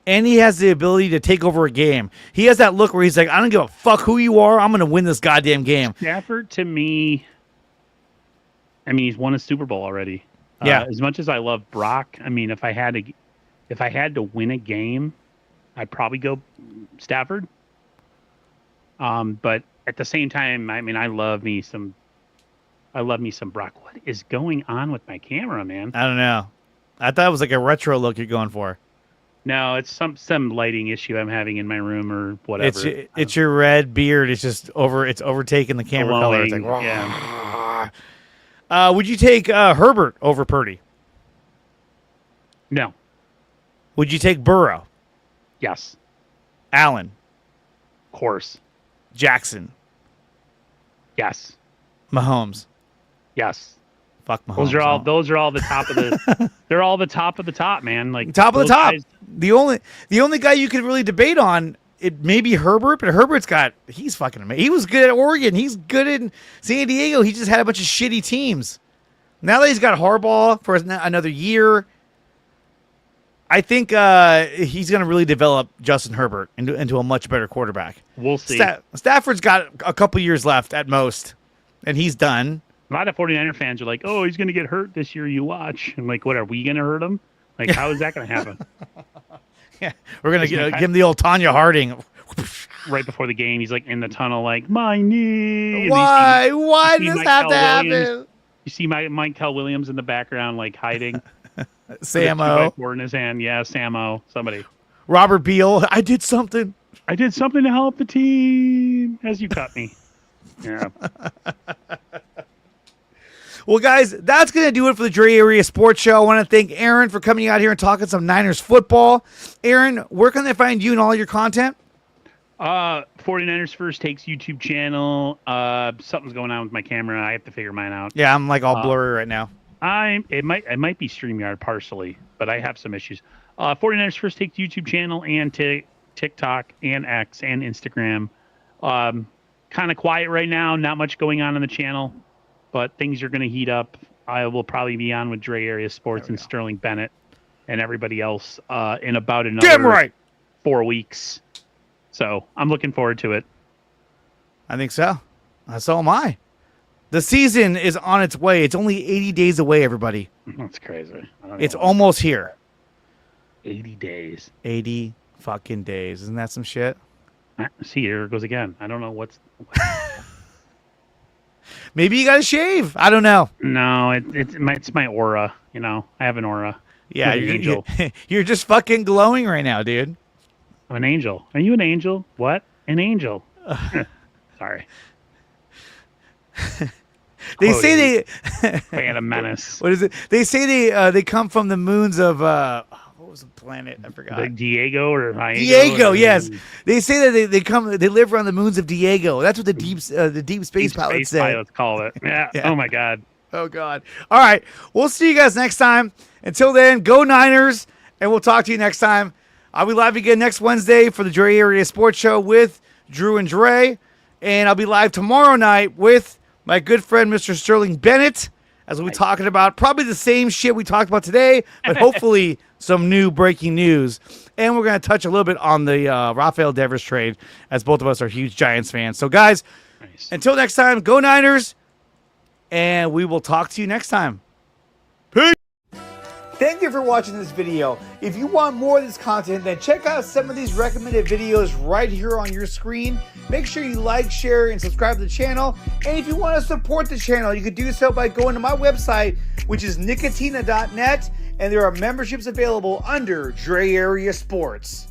and he has the ability to take over a game. He has that look where he's like, I don't give a fuck who you are. I'm going to win this goddamn game. Stafford, to me, I mean, he's won a Super Bowl already. Yeah. As much as I love Brock, I mean, if I had to win a game, I'd probably go Stafford. But at the same time, I mean, I love me some Brock. What is going on with my camera, man? I don't know. I thought it was like a retro look you're going for. No, it's some lighting issue I'm having in my room or whatever. It's your red beard. It's just it's overtaking the camera color. It's like, yeah. Would you take Herbert over Purdy? No. Would you take Burrow? Yes. Allen? Of course. Jackson? Yes. Mahomes? Yes. Fuck Mahomes. Those are all the top of the. They're all the top of the top, man. Like top of the top. Guys, the only guy you could really debate on it may be Herbert, but he's fucking amazing. He was good at Oregon. He's good in San Diego. He just had a bunch of shitty teams. Now that he's got Harbaugh for another year, I think he's going to really develop Justin Herbert into a much better quarterback. We'll see. Stafford's got a couple years left at most, and he's done. A lot of 49er fans are like, oh, he's going to get hurt this year. You watch. I'm like, what, are we going to hurt him? Like, how is that going to happen? Yeah, we're going to give him the old Tanya Harding. Right before the game, he's like in the tunnel, like, my knee. Why? Why does this have to happen? You see Michael Williams in the background, like hiding. Samo. In his hand. Yeah, Samo. Somebody. Robert Beal. I did something to help the team as you cut me. Yeah. Well, guys, that's going to do it for the Dre Area Sports Show. I want to thank Aaron for coming out here and talking some Niners football. Aaron, where can they find you and all your content? 49ers First Takes YouTube channel. Something's going on with my camera. I have to figure mine out. Yeah, I'm like all blurry right now. It might be StreamYard partially, but I have some issues. 49ers First Takes YouTube channel and TikTok and X and Instagram. Kind of quiet right now. Not much going on the channel. But things are going to heat up. I will probably be on with Dre Area Sports and Sterling Bennett and everybody else in about another 4 weeks. So I'm looking forward to it. I think so. So am I. The season is on its way. It's only 80 days away, everybody. That's crazy. It's almost here. 80 days. 80 fucking days. Isn't that some shit? See, here it goes again. I don't know what's... Maybe you got to shave. I don't know. No, it's my aura. You know, I have an aura. Yeah, you're just fucking glowing right now, dude. I'm an angel. Are you an angel? What? An angel. Sorry. They say they Phantom Menace. What is it? They say they come from the moons of what was the planet? I forgot. Like Diego or Diego, yes. They say that they live around the moons of Diego. That's what the deep space pilots say. Pilots call it. Yeah. Yeah. Oh my God. Oh God. All right. We'll see you guys next time. Until then, go Niners, and we'll talk to you next time. I'll be live again next Wednesday for the Dre Area Sports Show with Drew and Dre, and I'll be live tomorrow night with my good friend Mr. Sterling Bennett as we'll be talking about probably the same shit we talked about today, but hopefully some new breaking news. And we're going to touch a little bit on the Rafael Devers trade, as both of us are huge Giants fans. So, guys, until next time, go Niners, and we will talk to you next time. Peace! Thank you for watching this video. If you want more of this content, then check out some of these recommended videos right here on your screen. Make sure you like, share, and subscribe to the channel. And if you want to support the channel, you can do so by going to my website, which is nicotina.net, and there are memberships available under Dre Area Sports.